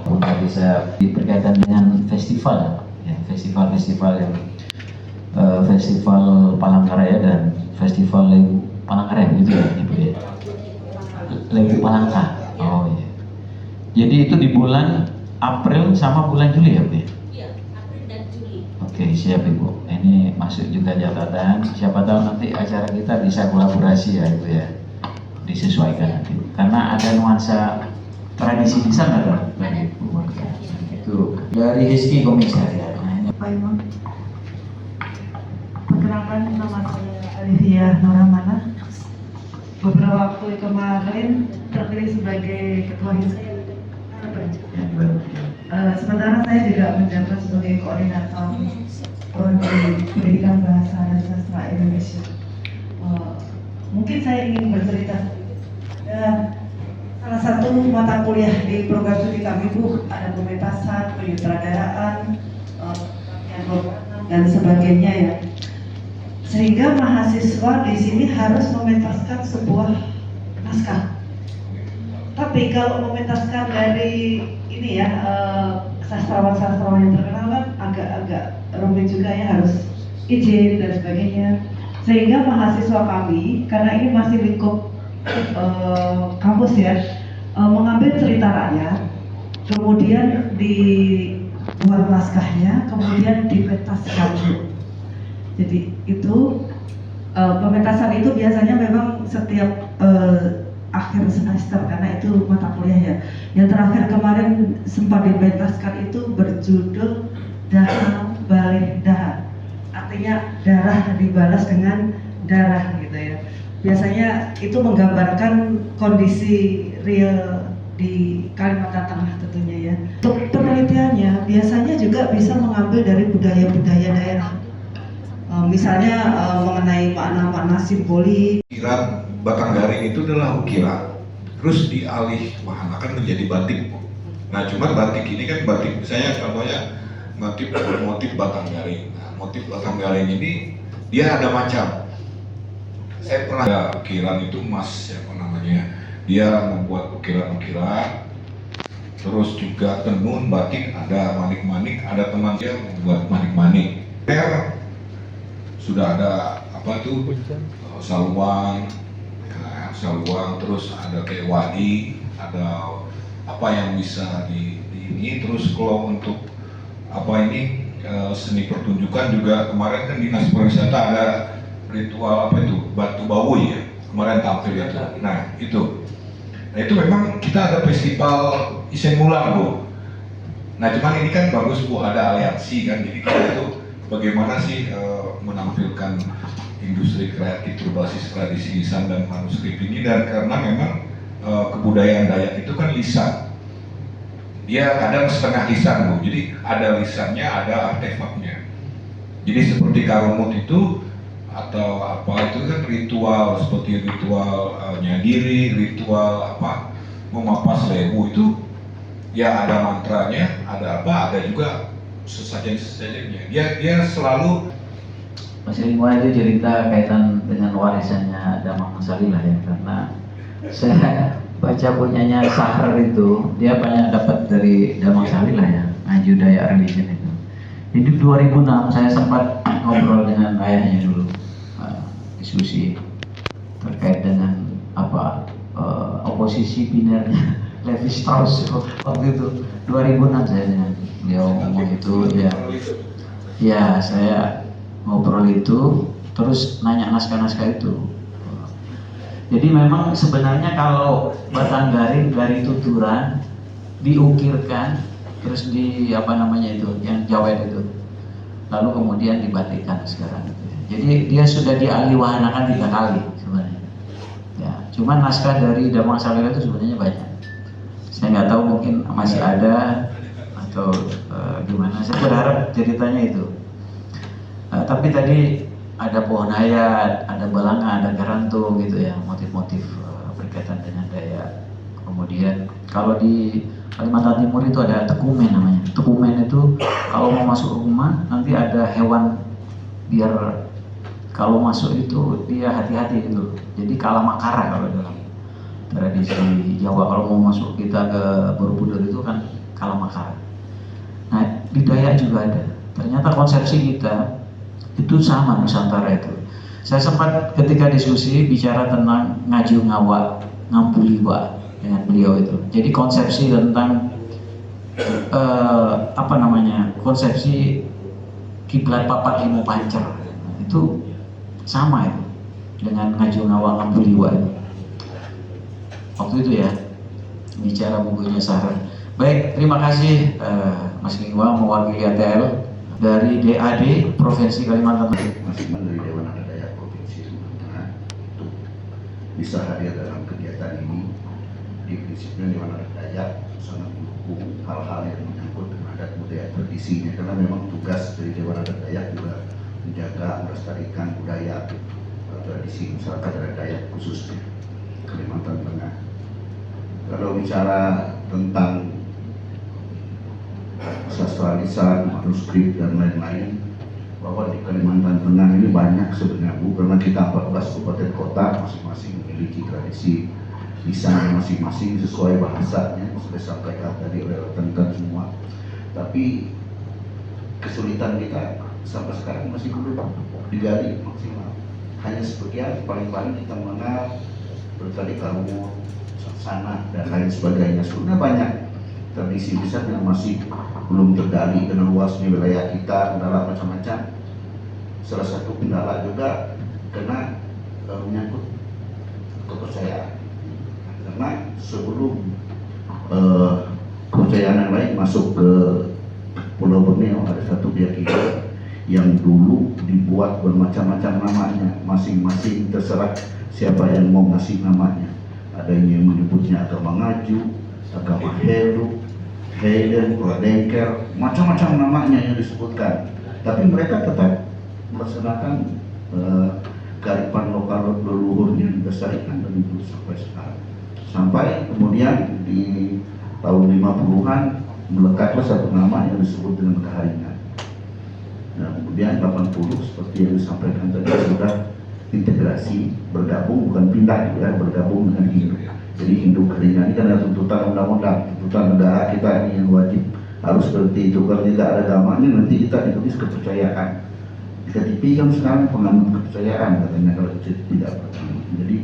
Tadi saya berkaitan dengan festival, ya, festival yang Festival Palangkaraya dan Festival Lewu Palangkaraya, gitu ya, Ibu ya. Lewu Palangka. Oh iya. Jadi itu di bulan April sama bulan Juli ya, Bu ya? Iya, April dan Juli. Oke, siap Ibu. Ini masuk juga catatan. Siapa tahu nanti acara kita bisa kolaborasi ya, Ibu ya. Disesuaikan nanti. Karena ada nuansa tradisi di sana kan? Itu dari Hizki Komisariat. Pak Imam. Perkenalkan, nama saya Alivia Nuramana. Beberapa waktu kemarin terpilih sebagai ketua Hizki. Sementara saya juga menjabat sebagai koordinator Prodi Pendidikan Bahasa dan Sastra Indonesia. Mungkin saya ingin bercerita. Salah satu mata kuliah di program studi kami Bu ada pementasan, penyutradaraan, dan sebagainya ya. Sehingga mahasiswa di sini harus mementaskan sebuah naskah. Tapi kalau mementaskan dari ini ya sastrawan-sastrawan yang terkenal kan agak rumit juga ya, harus izin dan sebagainya. Sehingga mahasiswa kami, karena ini masih lingkup kampus ya, mengambil cerita rakyat, kemudian dibuat naskahnya, kemudian dipentaskan. Jadi itu pementasan itu biasanya memang setiap akhir semester karena itu mata kuliah ya. Yang terakhir kemarin sempat dipentaskan itu berjudul Dahang Balik Dahan. Artinya darah dibalas dengan darah gitu ya. Biasanya itu menggambarkan kondisi real di Kalimantan Tengah tentunya ya. Untuk penelitiannya biasanya juga bisa mengambil dari budaya-budaya daerah. Misalnya mengenai makna-makna simbolik. Ukiran batang garing itu adalah ukiran, terus dialih wahanakan menjadi batik. Nah, cuma batik ini kan batik misalnya contohnya motif batang garing. Nah, motif batang garing ini dia ada macam. Saya pernah ada ukiran itu emas, apa namanya? Dia membuat ukiran-ukiran. Terus juga tenun batik ada manik-manik, ada teman dia membuat manik-manik. Sudah ada apa tuh saluang, ya, saluang, terus ada kayak wadi, ada apa yang bisa di ini. Terus kalau untuk apa ini seni pertunjukan juga kemarin kan Dinas Pariwisata ada ritual apa itu batu bawi ya, kemarin tampil itu. Nah itu memang kita ada festival Isen Mulang Bu. Nah cuman ini kan bagus Bu, ada aliansi kan, jadi kita itu bagaimana sih menampilkan industri kreatif berbasis tradisi lisan dan manuskrip ini. Dan karena memang kebudayaan Dayak itu kan lisan, dia kadang setengah lisan Bu, jadi ada lisannya, ada artefaknya. Jadi seperti karumut itu atau apa itu kan ritual, seperti ritual nyadiri, ritual apa memapas lewu itu ya ada mantranya, ada apa, ada juga sesajen-sesajennya. Dia selalu. Mas Ridwan itu cerita kaitan dengan warisannya Damang Salilah ya, karena saya baca punyanya Sahar itu dia banyak dapat dari Damang Salilah ya, Ngaju Dayak Religion itu. Jadi 2006 saya sempat ngobrol dengan ayahnya dulu, diskusi terkait dengan apa oposisi binernya Levi Strauss waktu itu 2006 saya dengan beliau ngomong itu ya saya ngobrol itu terus nanya naskah-naskah itu. Jadi memang sebenarnya kalau batang garing dari tuturan diukirkan terus di apa namanya itu yang jawet itu lalu kemudian dibatikkan sekarang itu. Jadi dia sudah dialihwahanakan 3 kali sebenarnya. Ya, cuman naskah dari Damang Salilah itu sebenarnya banyak. Saya nggak tahu mungkin masih ada atau gimana. Saya berharap ceritanya itu. Tapi tadi ada pohon hayat, ada balanga, ada garanto gitu ya, motif-motif berkaitan dengan Dayak. Kemudian kalau di Kalimantan Timur itu ada tekumen namanya. Tekumen itu kalau mau masuk rumah nanti ada hewan biar kalau masuk itu dia hati-hati gitu. Jadi kalamakara kalau dalam tradisi Jawa, kalau mau masuk kita ke Borobudur itu kan kalamakara. Nah di Dayak juga ada. Ternyata konsepsi kita itu sama Nusantara itu. Saya sempat ketika diskusi bicara tentang ngaju ngawa ngampuliwa dengan beliau itu. Jadi konsepsi tentang apa namanya, konsepsi kiblat papat limo pancer itu sama itu dengan ngaju ngawa ngampuliwa itu. Waktu itu ya bicara bukunya Sahar. Baik, terima kasih Mas Lingwa mewakili ATL dari DAD Provinsi Kalimantan Tengah. Masih dari Dewan Adat Dayak Provinsi Kalimantan Tengah untuk bisa hadir dalam kegiatan ini. Di prinsipnya Dewan Adat Dayak sangat mendukung hal-hal yang menyangkut dengan adat budaya tradisinya, karena memang tugas dari Dewan Adat Dayak juga menjaga, melestarikan budaya tradisi masyarakat adat Dayak khususnya Kalimantan Tengah. Kalau bicara tentang sastra lisan, manuskrip dan lain-lain, bahwa di Kalimantan Tengah ini banyak sebenarnya Bu, karena kita 14 kabupaten kota masing-masing memiliki tradisi lisan masing-masing sesuai bahasanya, sudah sampaikan tadi oleh rekan-rekan semua. Tapi kesulitan kita sampai sekarang masih belum digali maksimal. Hanya sebagian, paling-paling kita mengenal berkali karumut, saksana dan lain sebagainya. Sebenarnya banyak tradisi lisan yang masih belum tergali dengan luasnya wilayah kita, kendala macam-macam. Salah satu kendala juga karena menyangkut kepercayaan. Karena sebelum kepercayaan yang lain masuk ke Pulau Borneo, ada satu keyakinan yang dulu dibuat bermacam-macam namanya, masing-masing terserah siapa yang mau ngasih namanya. Ada yang menyebutnya agama Ngaju, agama Helu, Hayden, Pradengker, macam-macam namanya yang disebutkan. Tapi mereka tetap melaksanakan kearifan lokal leluhurnya, dilestarikan dari dulu sampai sekarang. Sampai kemudian di tahun 50-an melekatlah satu nama yang disebut dengan Keharingan. Nah, kemudian 80 seperti yang disampaikan tadi sudah integrasi, bergabung, bukan pindah ya, bergabung dengan Hindu. Jadi Hindu Keharingan ini kan ada tuntutan undang-undang, tuntutan negara kita ini yang wajib harus seperti itu. Kalau tidak ada agamanya nanti kita ditulis kepercayaan. KTP kan sekarang penganut kepercayaan katanya kalau tidak beragama. Jadi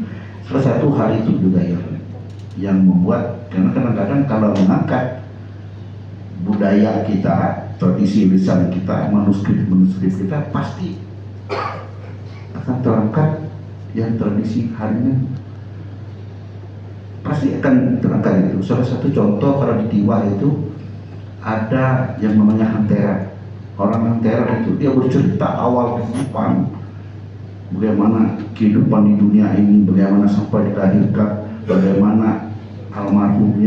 salah satu hal itu juga yang membuat, karena kadang-kadang kalau mengangkat budaya kita, tradisi lisan kita, manuskrip kita pasti akan terangkat yang tradisi harinya pasti akan terangkat itu. Salah satu contoh kalau di Tiwa itu ada yang namanya Hantera. Orang Hantera itu dia bercerita awal kehidupan, bagaimana kehidupan di dunia ini, bagaimana sampai dilahirkan, bagaimana almarhum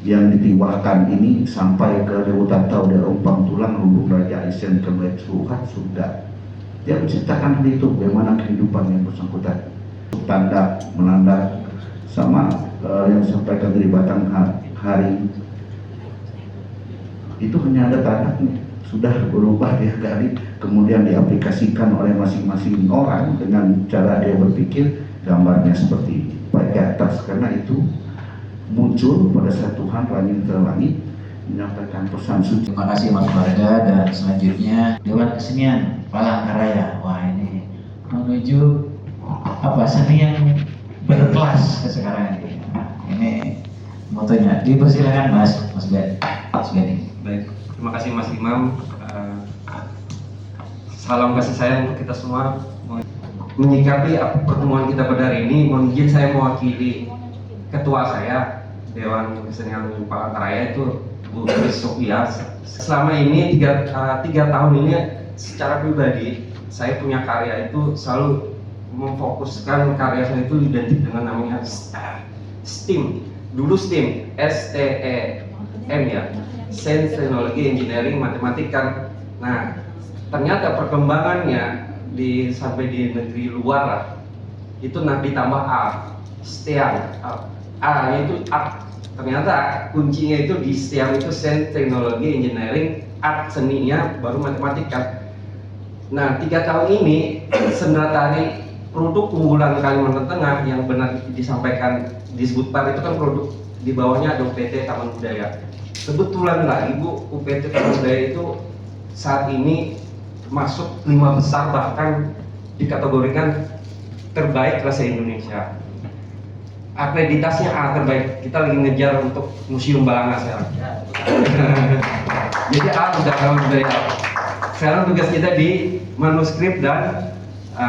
yang ditiwakan ini sampai ke Dewa Tatau dia umpang tulang rumput Raja Isen kembali suhat sudah. Dia menceritakan hal itu, bagaimana kehidupan yang bersangkutan, tanda melanda sama yang disampaikan dari Batang Hari itu hanya ada tandanya, sudah berubah dia kali, kemudian diaplikasikan oleh masing-masing orang dengan cara dia berpikir, gambarnya seperti ini, baik di atas, karena itu muncul pada saat Tuhan langit ke langit menyampaikan pesan suci. Terima kasih Mas Warga, dan selanjutnya Dewan Kesenian Palangkaraya. Wah, ini menuju apa, seni yang berkelas sekarang ini. Ini motonya. Dipersilakan Mas Benny. Baik, terima kasih Mas Imam. Salam kasih sayang untuk kita semua. Menyikapi pertemuan kita pada hari ini, mohon izin saya mewakili ketua saya Dewan Kesenian Palangkaraya itu Bu Chris Sofia. Selama ini tiga tahun ini secara pribadi saya punya karya itu selalu memfokuskan karya saya itu identik dengan namanya STEM. Dulu STEM, STEM ya, Sains, Teknologi, Engineering, Matematika. Nah, ternyata perkembangannya sampai di negeri luar lah, itu ditambah A, STEAM. A itu art. Ternyata kuncinya itu di STEAM itu Sains, Teknologi, Engineering, art, seninya, baru matematika. Nah, 3 tahun ini Sendratari produk unggulan Kalimantan Tengah yang benar disampaikan disebut Pak itu kan produk di bawahnya ada UPT Taman Budaya. Kebetulan lagi Bu, UPT Taman Budaya itu saat ini masuk 5 besar, bahkan dikategorikan terbaik kelas Indonesia. Akreditasnya A terbaik. Kita lagi ngejar untuk Museum Balanga sekarang. Jadi A sudah Taman Budaya. Sekarang tugas kita di manuskrip dan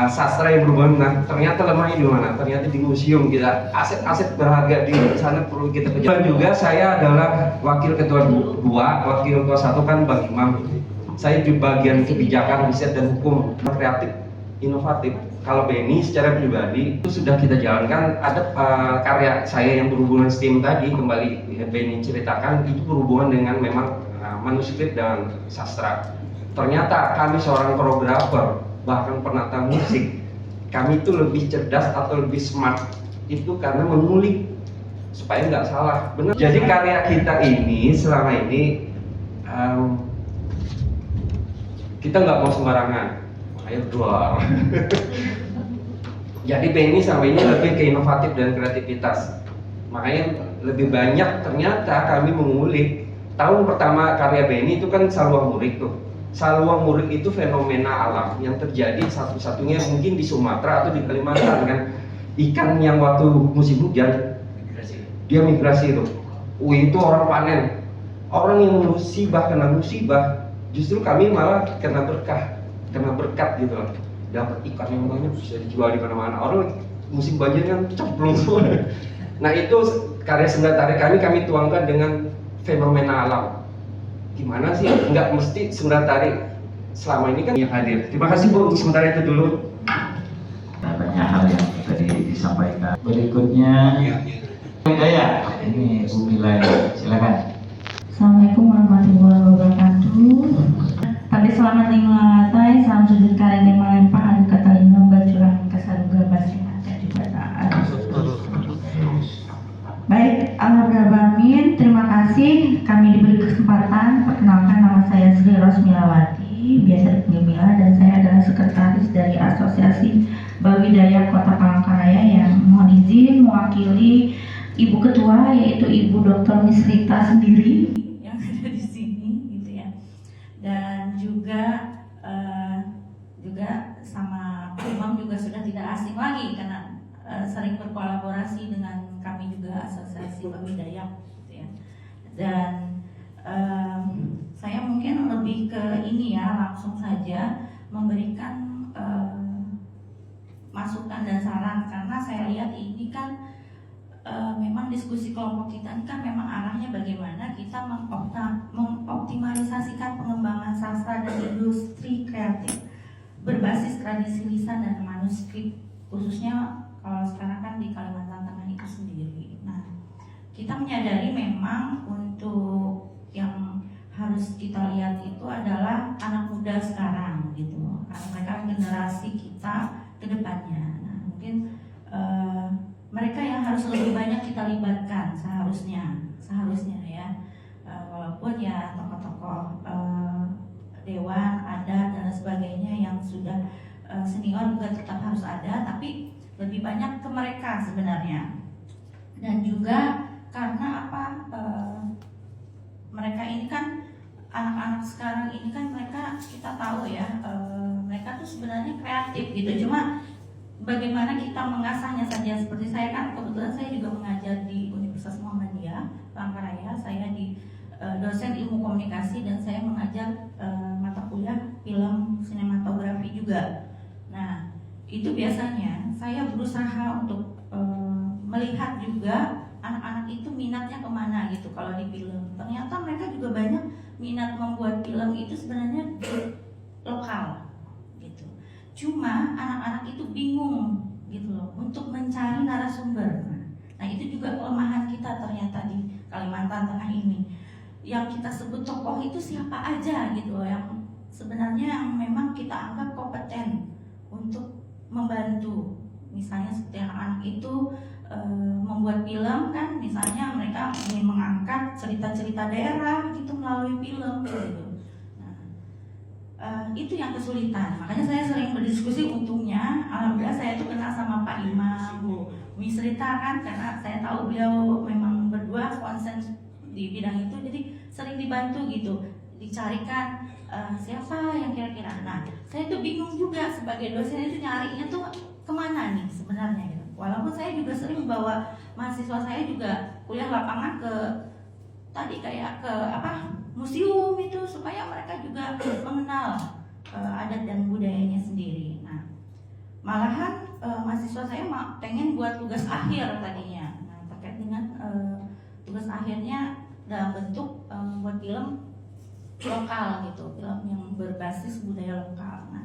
sastra yang berhubungan dengan ternyata lemahnya di mana? Ternyata di museum kita. Aset-aset berharga di sana perlu kita kejar. Dan juga saya adalah wakil ketua 2, wakil ketua 1 kan Bang Imam. Saya di bagian kebijakan, riset dan hukum, kreatif, inovatif. Kalau Benny secara pribadi itu sudah kita jalankan. Ada karya saya yang berhubungan STEM tadi, kembali Benny ceritakan, itu berhubungan dengan memang manuskrip dan sastra. Ternyata kami seorang koreografer, bahkan penata musik, kami itu lebih cerdas atau lebih smart itu karena mengulik supaya nggak salah. Benar. Jadi karya kita ini selama ini kita nggak mau sembarangan, ayo keluar. Jadi Benny sampai ini lebih ke inovatif dan kreativitas. Makanya lebih banyak ternyata kami mengulik. Tahun pertama karya Benny itu kan Saluang Murik tuh. Saluang Murik itu fenomena alam yang terjadi satu-satunya mungkin di Sumatera atau di Kalimantan kan. Ikan yang waktu musim hujan dia migrasi itu. Itu orang panen. Orang yang musibah kena musibah, justru kami malah kena berkah, kena berkat gitu loh. Dapat ikan yang banyak bisa dijual di mana-mana. Orang musim banjir kan cemplung semua. Nah, itu karya Sendratari kami tuangkan dengan fenomena alam. Gimana sih? Enggak mesti Sendratari selama ini kan yang hadir. Terima kasih Bu, untuk sementara itu dulu. Banyak hal yang tadi disampaikan. Berikutnya Hidayah, ini Bu Mila, silakan. Assalamualaikum warahmatullahi wabarakatuh. Tapi selamat mengatai, salam sujud kalian yang melempah adu kata lima bacurang kasaruga basi jadi bataan. Baik, alhamdulillah, terima kasih. sekretaris dari Asosiasi Bawi Dayak Kota Palangkaraya yang mohon izin mewakili Ibu Ketua yaitu Ibu Dr. Miss Rita sendiri yang ada di sini gitu ya. Dan juga sama Pak Imam juga sudah tidak asing lagi karena sering berkolaborasi dengan kami juga Asosiasi Bawi Dayak gitu ya. Dan saya mungkin lebih ke ini ya, langsung saja memberikan masukan dan saran karena saya lihat ini kan memang diskusi kelompok kita ini kan memang arahnya bagaimana kita mengoptimalisasikan pengembangan sastra dan industri kreatif berbasis tradisi lisan dan manuskrip, khususnya kalau sekarang kan di Kalimantan Tengah itu sendiri. Nah, kita menyadari memang untuk yang harus kita lihat itu adalah anak muda sekarang gitu, karena mereka generasi kita ke depannya. Nah, mungkin mereka yang harus lebih banyak kita libatkan seharusnya ya, walaupun ya tokoh-tokoh dewan, adat dan sebagainya yang sudah senior juga tetap harus ada, tapi lebih banyak ke mereka sebenarnya. Dan juga karena apa, mereka ini kan anak-anak sekarang ini kan mereka kita tahu ya, mereka tuh sebenarnya kreatif gitu, cuma bagaimana kita mengasahnya saja. Seperti saya kan kebetulan saya juga mengajar di Universitas Muhammadiyah Palangkaraya, saya di dosen ilmu komunikasi dan saya mengajar mata kuliah film sinematografi juga. Nah, itu biasanya saya berusaha untuk melihat juga anak-anak itu minatnya kemana gitu. Kalau di film ternyata mereka juga banyak minat membuat film itu sebenarnya lokal gitu. Cuma anak-anak itu bingung gitu loh untuk mencari narasumber. Nah, itu juga kelemahan kita ternyata di Kalimantan Tengah ini. Yang kita sebut tokoh itu siapa aja gitu, yang sebenarnya yang memang kita anggap kompeten untuk membantu. Misalnya seperti anak-anak itu membuat film kan, misalnya mereka ingin mengangkat cerita-cerita daerah gitu melalui film gitu. Nah, itu yang kesulitan. Makanya saya sering berdiskusi, untungnya alhamdulillah saya tuh kenal sama Pak Imam, Bu Miss Rita kan, karena saya tahu beliau memang berdua konsen di bidang itu, jadi sering dibantu gitu, dicarikan siapa yang kira-kira. Nah, saya tuh bingung juga sebagai dosen itu nyarinya tuh kemana nih sebenarnya gitu. Walaupun saya juga sering bawa mahasiswa saya juga kuliah lapangan ke tadi kayak ke museum itu supaya mereka juga mengenal adat dan budayanya sendiri. Nah, malahan mahasiswa saya pengen buat tugas akhir tadinya. Nah, terkait dengan tugas akhirnya dalam bentuk membuat film lokal gitu, film yang berbasis budaya lokal. Nah,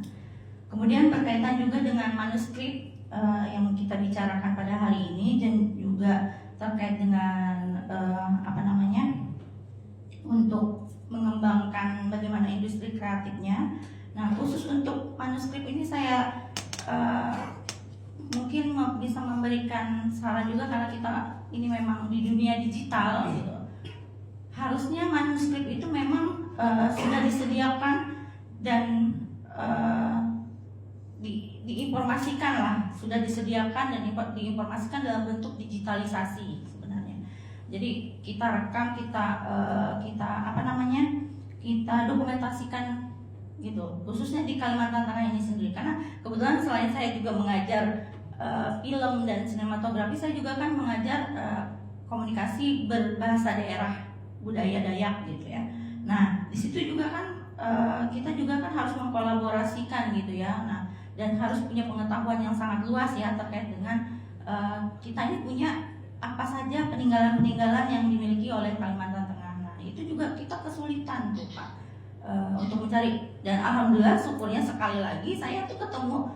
kemudian berkaitan juga dengan manuskrip yang kita bicarakan pada hari ini, dan juga terkait dengan untuk mengembangkan bagaimana industri kreatifnya. Nah, khusus untuk manuskrip ini saya mungkin bisa memberikan saran juga, karena kita ini memang di dunia digital gitu. Harusnya manuskrip itu memang sudah disediakan dan diinformasikan lah, sudah disediakan dan diinformasikan dalam bentuk digitalisasi sebenarnya. Jadi kita rekam, kita dokumentasikan gitu, khususnya di Kalimantan Tengah ini sendiri. Karena kebetulan selain saya juga mengajar film dan sinematografi, saya juga kan mengajar komunikasi berbahasa daerah budaya Dayak gitu ya. Nah, di situ juga kan kita juga kan harus mengkolaborasikan gitu ya. Nah, dan harus punya pengetahuan yang sangat luas ya terkait dengan kita ini punya apa saja peninggalan-peninggalan yang dimiliki oleh Kalimantan Tengah. Nah, itu juga kita kesulitan tuh Pak untuk mencari. Dan alhamdulillah syukurnya sekali lagi saya tuh ketemu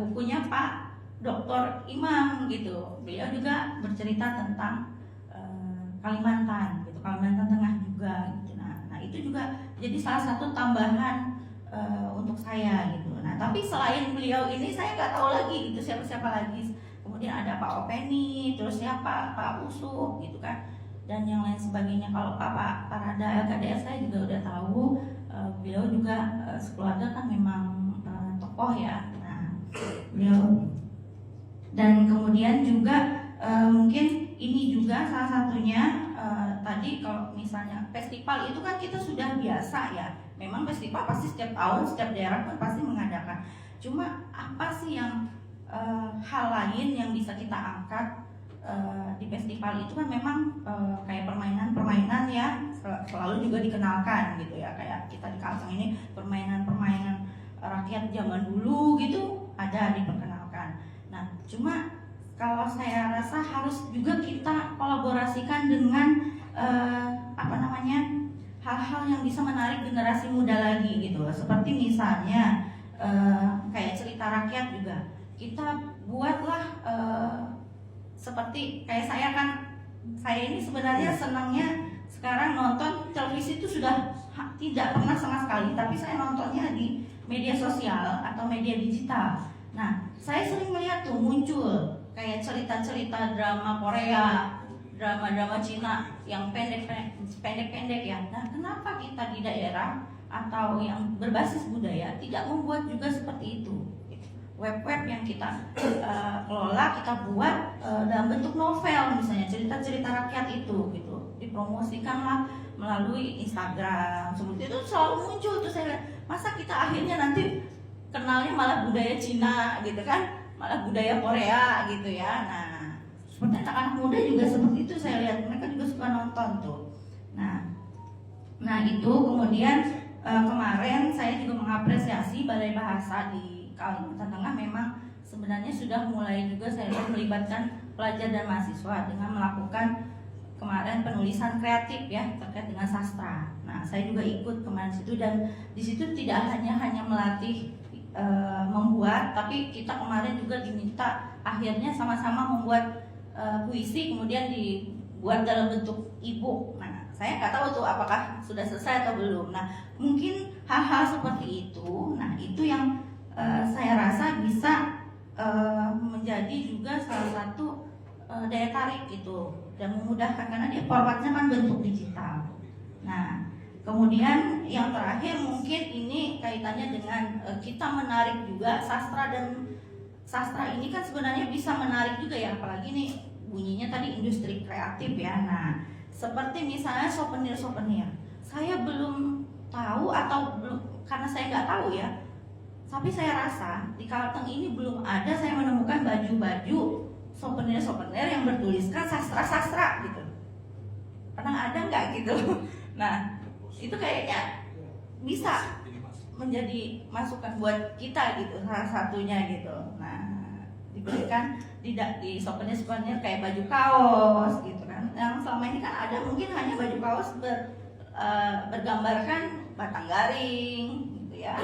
bukunya Pak Dr. Imam gitu. Beliau juga bercerita tentang Kalimantan gitu, Kalimantan Tengah juga gitu. Nah, itu juga jadi salah satu tambahan untuk saya gitu. Nah, tapi selain beliau ini saya nggak tahu lagi gitu siapa-siapa lagi. Kemudian ada Pak Openi, terus siapa Pak Usuk gitu kan, dan yang lain sebagainya. Kalau Pak Parada LKDS saya juga udah tahu, beliau juga sekeluarga kan memang tokoh tokoh ya. Nah, beliau dan kemudian juga mungkin ini juga salah satunya tadi kalau misalnya festival itu kan kita sudah biasa ya. Memang festival pasti setiap tahun setiap daerah kan pasti mengadakan. Cuma apa sih yang hal lain yang bisa kita angkat di festival itu kan memang kayak permainan-permainan yang selalu juga dikenalkan gitu ya, kayak kita di Kalteng ini permainan-permainan rakyat zaman dulu gitu ada diperkenalkan. Nah, cuma kalau saya rasa harus juga kita kolaborasikan dengan hal-hal yang bisa menarik generasi muda lagi gitu, seperti misalnya kayak cerita rakyat juga kita buatlah seperti kayak saya ini sebenarnya senangnya sekarang nonton televisi itu sudah tidak pernah sama sekali, tapi saya nontonnya di media sosial atau media digital. Nah, saya sering melihat tuh muncul kayak cerita-cerita drama Korea, drama-drama Cina yang pendek-pendek ya. Nah, kenapa kita di daerah atau yang berbasis budaya tidak membuat juga seperti itu? Web-web yang kita kelola, kita buat dalam bentuk novel misalnya, cerita-cerita rakyat itu gitu, dipromosikanlah melalui Instagram. Seperti itu selalu muncul tuh saya lihat. Masa kita akhirnya nanti kenalnya malah budaya Cina gitu kan, malah budaya Korea gitu ya. Nah, seperti anak-anak muda juga seperti itu saya lihat, mereka juga suka nonton tuh. Nah itu kemudian kemarin saya juga mengapresiasi Balai Bahasa di Kalimantan Tengah memang sebenarnya sudah mulai juga saya lihat melibatkan pelajar dan mahasiswa dengan melakukan kemarin penulisan kreatif ya terkait dengan sastra. Nah, saya juga ikut kemarin situ dan di situ tidak hanya melatih membuat, tapi kita kemarin juga diminta akhirnya sama-sama membuat puisi kemudian dibuat dalam bentuk e-book. Nah, saya nggak tahu tuh apakah sudah selesai atau belum. Nah, mungkin hal-hal seperti itu, nah itu yang saya rasa bisa menjadi juga salah satu daya tarik gitu dan memudahkan karena dia formatnya kan bentuk digital. Nah, kemudian yang terakhir mungkin ini kaitannya dengan kita menarik juga sastra, dan sastra ini kan sebenarnya bisa menarik juga ya, apalagi nih bunyinya tadi industri kreatif ya. Nah, seperti misalnya souvenir, saya belum tahu atau belum karena saya nggak tahu ya. Tapi saya rasa di Kalteng ini belum ada saya menemukan baju-baju souvenir yang bertuliskan sastra gitu. Pernah ada nggak gitu? Nah, itu kayaknya bisa menjadi masukan buat kita gitu, salah satunya gitu. Nah, diberikan di souvenir kayak baju kaos gitu kan. Yang selama ini kan ada mungkin hanya baju kaos bergambarkan batang garing gitu ya.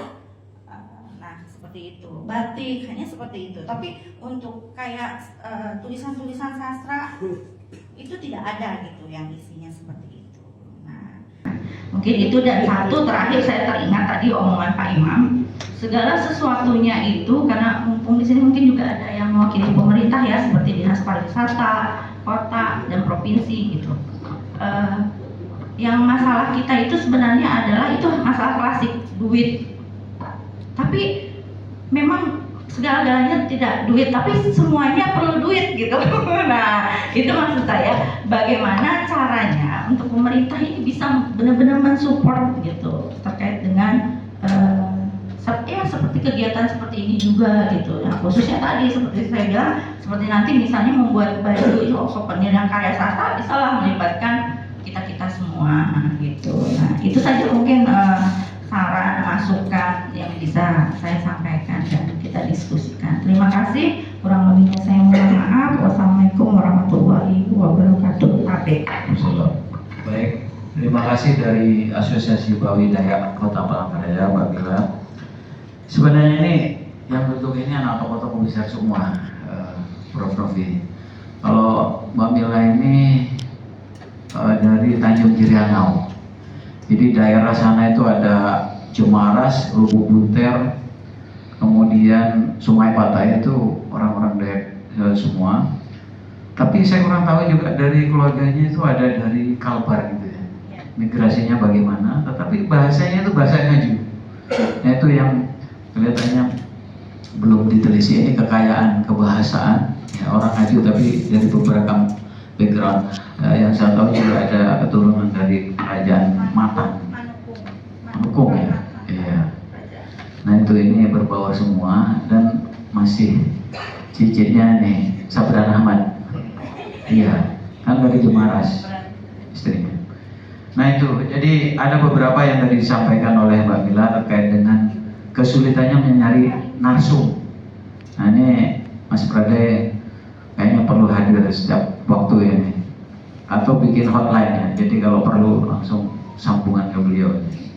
Nah, seperti itu. Batik hanya seperti itu. Tapi untuk kayak tulisan-tulisan sastra itu tidak ada gitu yang isinya seperti itu. Nah, mungkin itu. Dan satu terakhir saya teringat tadi omongan Pak Imam, segala sesuatunya itu karena mumpung di sini mungkin juga ada yang mewakili pemerintah ya, seperti Dinas Pariwisata, kota dan provinsi gitu. Yang masalah kita itu sebenarnya adalah itu masalah klasik, duit. Tapi memang segala-galanya tidak duit, tapi semuanya perlu duit gitu. Nah, itu maksud saya, bagaimana caranya untuk pemerintah ini bisa benar-benar mensupport gitu terkait dengan seperti kegiatan seperti ini juga gitu. Yang khususnya tadi seperti saya bilang, seperti nanti misalnya membuat baju souvenir yang karya sastra, bisalah melibatkan kita semua gitu. Nah, itu saja mungkin saran, masukan yang bisa saya sampaikan dan kita diskusikan. Terima kasih. Kurang lebihnya saya mohon maaf. Wassalamualaikum warahmatullahi wabarakatuh. Baik, terima kasih dari Asosiasi Bawi Dayak Kota Palangkaraya, Mbak Mila. Sebenarnya ini yang bentuk ini anak tokoh-tokoh besar semua, Prof. Novi. Kalau Mbak Mila ini dari Tanjung Kirianau. Jadi daerah sana itu ada Jemaras, Lubuk Bunter, kemudian Sungai Patai, itu orang-orang daerah semua. Tapi saya kurang tahu juga dari keluarganya itu ada dari Kalbar gitu ya. Migrasinya bagaimana? Tetapi bahasanya itu bahasa Ngaju. Nah, itu yang kelihatannya belum diteliti ini kekayaan kebahasaan ya, orang Ngaju tapi dari beberapa background. Yang saya tahu juga ada keturunan dari kerajaan Manukung ya. Iya. Nah itu ini berbaur semua dan masih cicitnya nih Sabda Rahmat. Iya, kan dari Jemaras istrinya. Nah itu, jadi ada beberapa yang tadi disampaikan oleh Mbak Mila terkait dengan kesulitannya mencari narsum. Nah ini Mas Prade kayaknya perlu hadir setiap waktu ini, atau bikin hotline ya. Jadi kalau perlu langsung sambungan ke beliau ini,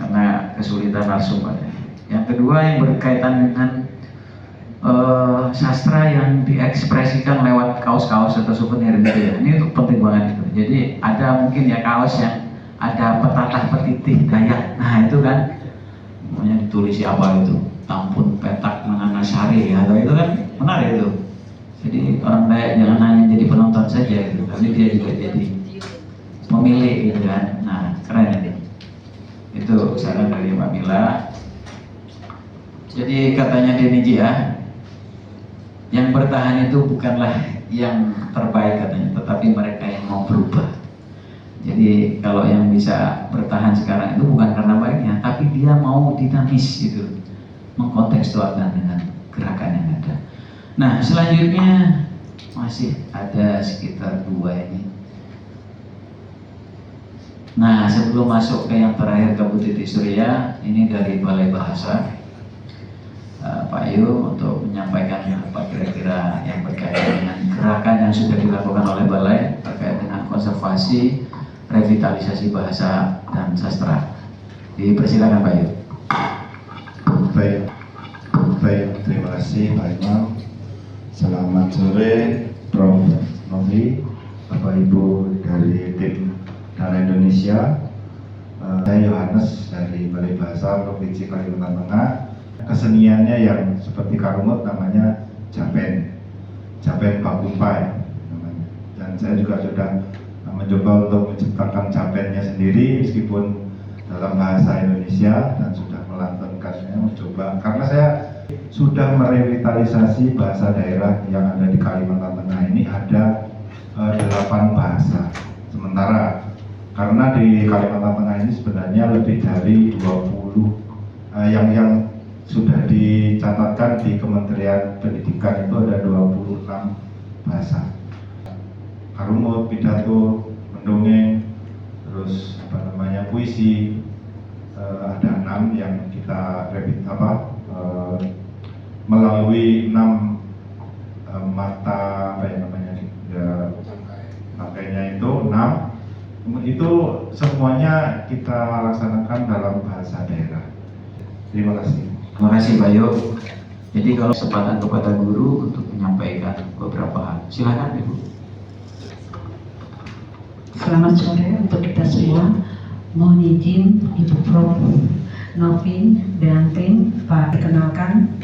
karena kesulitan narsum ada. Yang kedua yang berkaitan dengan sastra yang diekspresikan lewat kaos-kaos atau souvenir gitu ya. Ini itu penting banget itu. Jadi ada mungkin ya kaos yang ada petatah petitih Dayak. Nah itu kan namanya ditulis apa itu, Tampun Petak Manganasari ya, atau itu kan menarik itu. Jadi orang Dayak jangan hanya jadi penonton saja gitu, tapi dia juga jadi pemilik gitu kan. Nah keren ini. Itu saran dari Mbak Mila. Jadi katanya Denny Jia, yang bertahan itu bukanlah yang terbaik katanya, tetapi mereka yang mau berubah. Jadi kalau yang bisa bertahan sekarang itu bukan karena baiknya, tapi dia mau dinamis gitu, mengkontekstualkan dengan gerakan yang ada. Nah selanjutnya masih ada sekitar 2 ini. Nah sebelum masuk ke yang terakhir ke Bu Titi Surya, ini dari Balai Bahasa, Pak Yu untuk menyampaikan apa kira-kira yang berkaitan dengan gerakan yang sudah dilakukan oleh Balai terkait dengan konservasi, revitalisasi bahasa dan sastra. Dipersilakan Pak Yu. Baik, terima kasih Pak Imam. Selamat sore Prof. Novi, Bapak Ibu dari tim Dana Indonesia. Saya Yohanes dari Balai Bahasa Provinsi Kalimantan Tengah. Keseniannya yang seperti karumut namanya Japen Bakumpai namanya. Dan saya juga sudah mencoba untuk menciptakan Japennya sendiri meskipun dalam bahasa Indonesia, dan sudah melantunkannya, mencoba karena saya sudah merevitalisasi bahasa daerah yang ada di Kalimantan Tengah. Ini ada 8 bahasa. Sementara karena di Kalimantan Tengah ini sebenarnya lebih dari 20 yang sudah dicatatkan di Kementerian Pendidikan, itu ada 26 bahasa. Karumut, pidato, mendongeng, terus puisi, ada 6 yang kita melalui 6 mata makanya itu 6 itu semuanya kita laksanakan dalam bahasa daerah. Terima kasih. Terima kasih Pak Yu. Jadi kalau kesempatan kepada guru untuk menyampaikan beberapa hal, silakan Ibu. Selamat sore untuk kita semua. Mohon izin Ibu Prof. Novi dan tim Pak, dikenalkan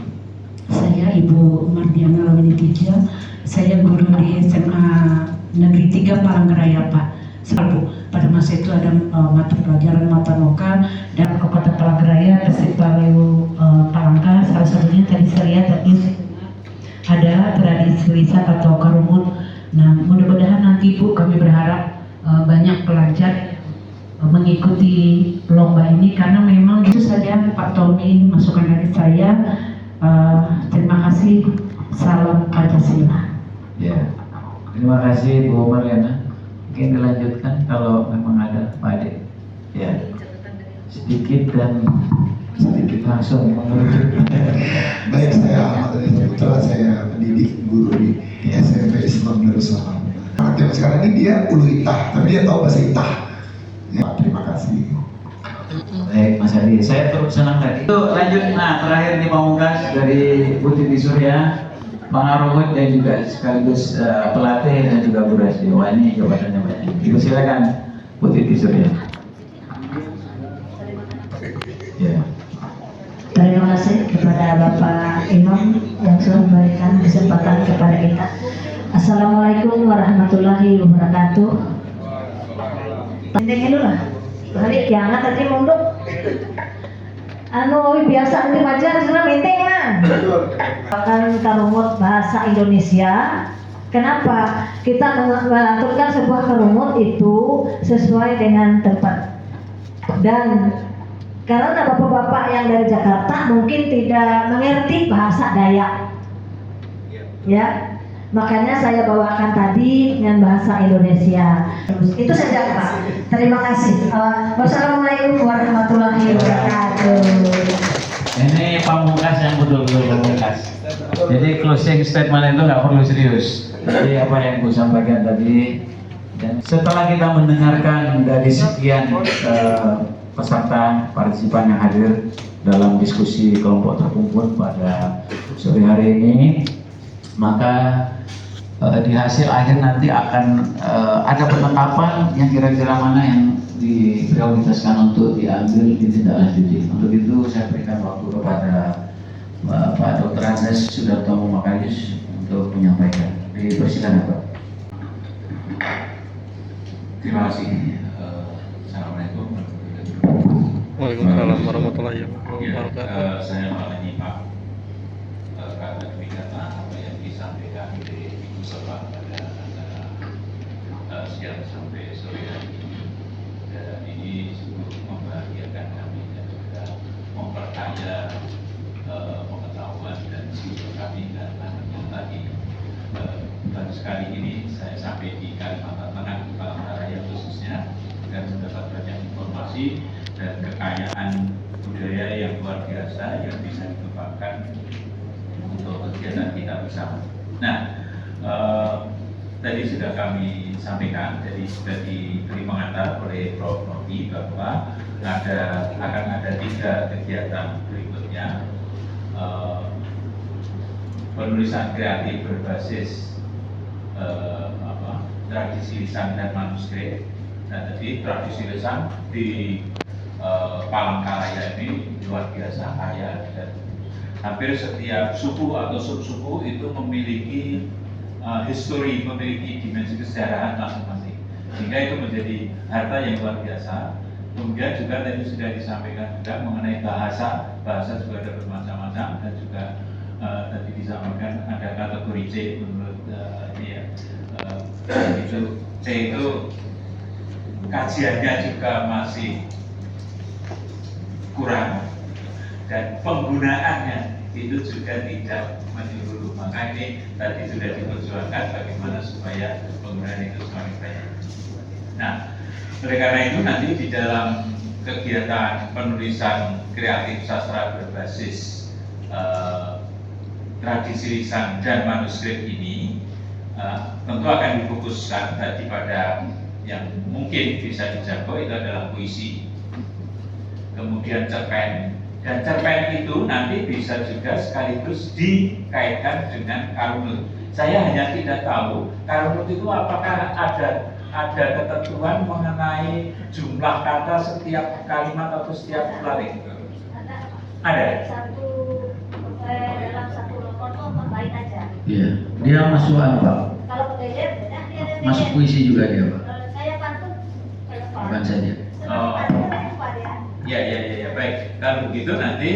saya Ibu Mardiana Laminitija. Saya guru di SMA Negeri 3 Palangkaraya Pak. Pada masa itu ada mata pelajaran mata lokal dan Kota Palangkaraya, Resik Paleu Palangka. Salah satunya tadi saya lihat ada tradisi lisan atau karumut. Nah mudah-mudahan nanti Bu, kami berharap banyak pelajar mengikuti lomba ini, karena memang itu saja Pak Tommy masukan dari saya. Terima kasih, salam Pancasila. Ya, terima kasih Bu Mariana. Mungkin dilanjutkan kalau memang ada Pak Ade. Ya, sedikit langsung mengerucut. Baik, saya Ahmad dari Putra, saya pendidik guru di SMP Islam Darussalam. Anak sekarang ini dia ulu itah, tapi dia tahu bahasa itah. Ya, terima kasih. Baik Mas Adi, saya turut senang tadi. Itu lanjut, nah terakhir di Pamungkas dari Bu Titi Surya, pengaruh dan juga sekaligus pelatih dan juga guru SD. Wah ini jawabannya banyak. Silakan Bu Titi Surya. Ya. Terima kasih kepada Bapak Imam yang sudah memberikan kesempatan kepada kita. Assalamualaikum warahmatullahi wabarakatuh. Pentingnya dulu lah. Balik, jangan tadi mundur. anu biasa di majar sana penting nah. Bahkan karumut bahasa Indonesia. Kenapa kita melakukan sebuah karumut itu sesuai dengan tempat, dan karena bapak-bapak yang dari Jakarta mungkin tidak mengerti bahasa Dayak, ya, makanya saya bawakan tadi dengan bahasa Indonesia. Terus itu saja Pak. Terima kasih. Wassalamualaikum warahmatullahi wabarakatuh. Ini pamungkas yang betul-betul pamungkas. Jadi closing statement itu nggak perlu serius. Jadi apa yang gue sampaikan tadi, dan setelah kita mendengarkan dari sekian peserta partisipan yang hadir dalam diskusi kelompok terkumpul pada sore hari ini, maka di hasil akhir nanti akan ada penetapan yang kira-kira mana yang diprioritaskan untuk diambil ditindaklanjuti. Untuk itu saya berikan waktu kepada Pak Dr. Andes Sudartomo Makarius untuk menyampaikan. Dipersilakan Pak. Terima kasih. Assalamualaikum. Waalaikumsalam warahmatullahi wabarakatuh. Saya menyimak kata demi kata apa yang disampaikan oleh Ibu Sofa pada acara siang sampai sore hari ini. Dan ini sungguh membahagiakan kami dan juga memperkaya pengetahuan dan skill kami karena tadi baru sekali ini saya sampai di Kalimantan Tengah, di Palangkaraya Raya khususnya, dan mendapat banyak informasi dan kekayaan budaya yang luar biasa yang bisa dikembangkan untuk kegiatan kita bersama. Nah, tadi sudah kami sampaikan, jadi sudah diberi pengantar oleh Prof. Novi bahwa akan ada 3 kegiatan berikutnya. Penulisan kreatif berbasis tradisi lisan dan manuskrip. Nah, tadi tradisi lisan di Palangkaraya ini luar biasa kaya, dan hampir setiap suku atau subsuku itu memiliki histori, memiliki dimensi kesejarahan masing-masing, sehingga itu menjadi harta yang luar biasa. Kemudian juga tadi sudah disampaikan juga mengenai bahasa juga ada bermacam-macam, dan juga tadi disampaikan ada kategori C menurut itu C itu kajiannya juga masih kurang, dan penggunaannya itu juga tidak menyeluruh. Maka ini tadi sudah diperjuangkan bagaimana supaya penggunaan itu semakin banyak. Nah, oleh karena itu nanti di dalam kegiatan penulisan kreatif sastra berbasis tradisi lisan dan manuskrip ini tentu akan difokuskan tadi pada yang mungkin bisa dijangkau itu adalah puisi, kemudian cerpen, dan cerpen itu nanti bisa juga sekaligus dikaitkan dengan karunut. Saya hanya tidak tahu karunut itu apakah ada ketentuan mengenai jumlah kata setiap kalimat atau setiap baris. Ada. Dalam satu lembar itu per bait aja. Iya, dia masuk apa? Kalau berbeda, masuk puisi juga dia, Pak. Saya pantun bukan saja. Oh. Ya, baik. Kalau begitu nanti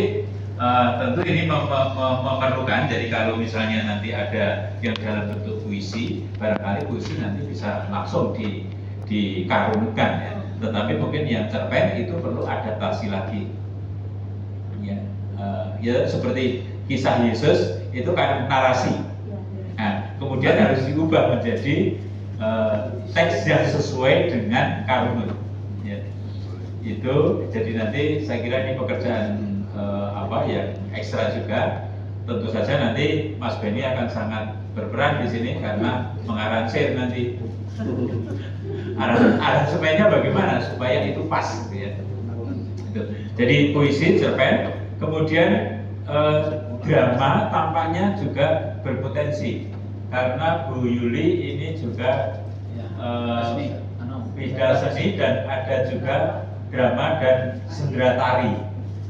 tentu ini memerlukan. Jadi kalau misalnya nanti ada yang dalam bentuk puisi, barangkali puisi nanti bisa langsung dikarunkan ya. Tetapi mungkin yang cerpen itu perlu adaptasi lagi. Ya seperti kisah Yesus itu kan narasi. Nah, kemudian harus diubah menjadi teks yang sesuai dengan karunut. Ya. Itu jadi nanti saya kira ini pekerjaan yang ekstra juga. Tentu saja nanti Mas Benny akan sangat berperan di sini karena mengaransir nanti. Aransemennya bagaimana supaya itu pas gitu ya. Jadi puisi, cerpen, kemudian drama tampaknya juga berpotensi karena Bu Yuli ini juga bidang seni dan ada juga drama dan sendera tari,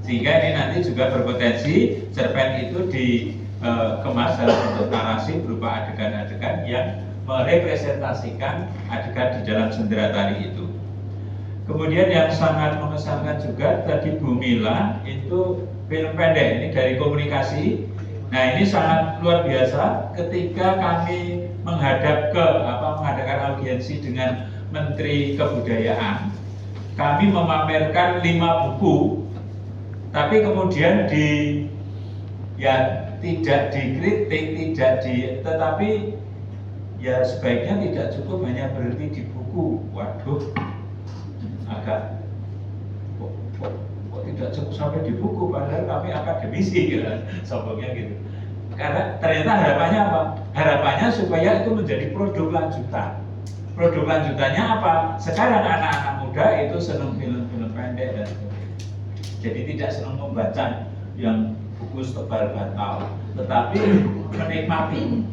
sehingga ini nanti juga berpotensi cerpen itu dikemas dalam bentuk narasi berupa adegan-adegan yang merepresentasikan adegan di dalam sendera tari itu. Kemudian yang sangat mengesankan juga tadi Bu Mila itu film pendek ini dari komunikasi. Nah ini sangat luar biasa ketika kami mengadakan audiensi dengan Menteri Kebudayaan. Kami memamerkan 5 buku, tapi kemudian tidak dikritik, tetapi ya sebaiknya tidak cukup hanya berhenti di buku. Waduh, agak kok tidak cukup sampai di buku, padahal kami akademisi gitu, sombongnya gitu. Karena ternyata harapannya apa? Harapannya supaya itu menjadi produk lanjutan. Produk lanjutannya apa? Sekarang anak-anak muda itu senang film-film pendek dan sebagainya. Jadi tidak senang membaca yang buku tebal batal, tetapi menikmati.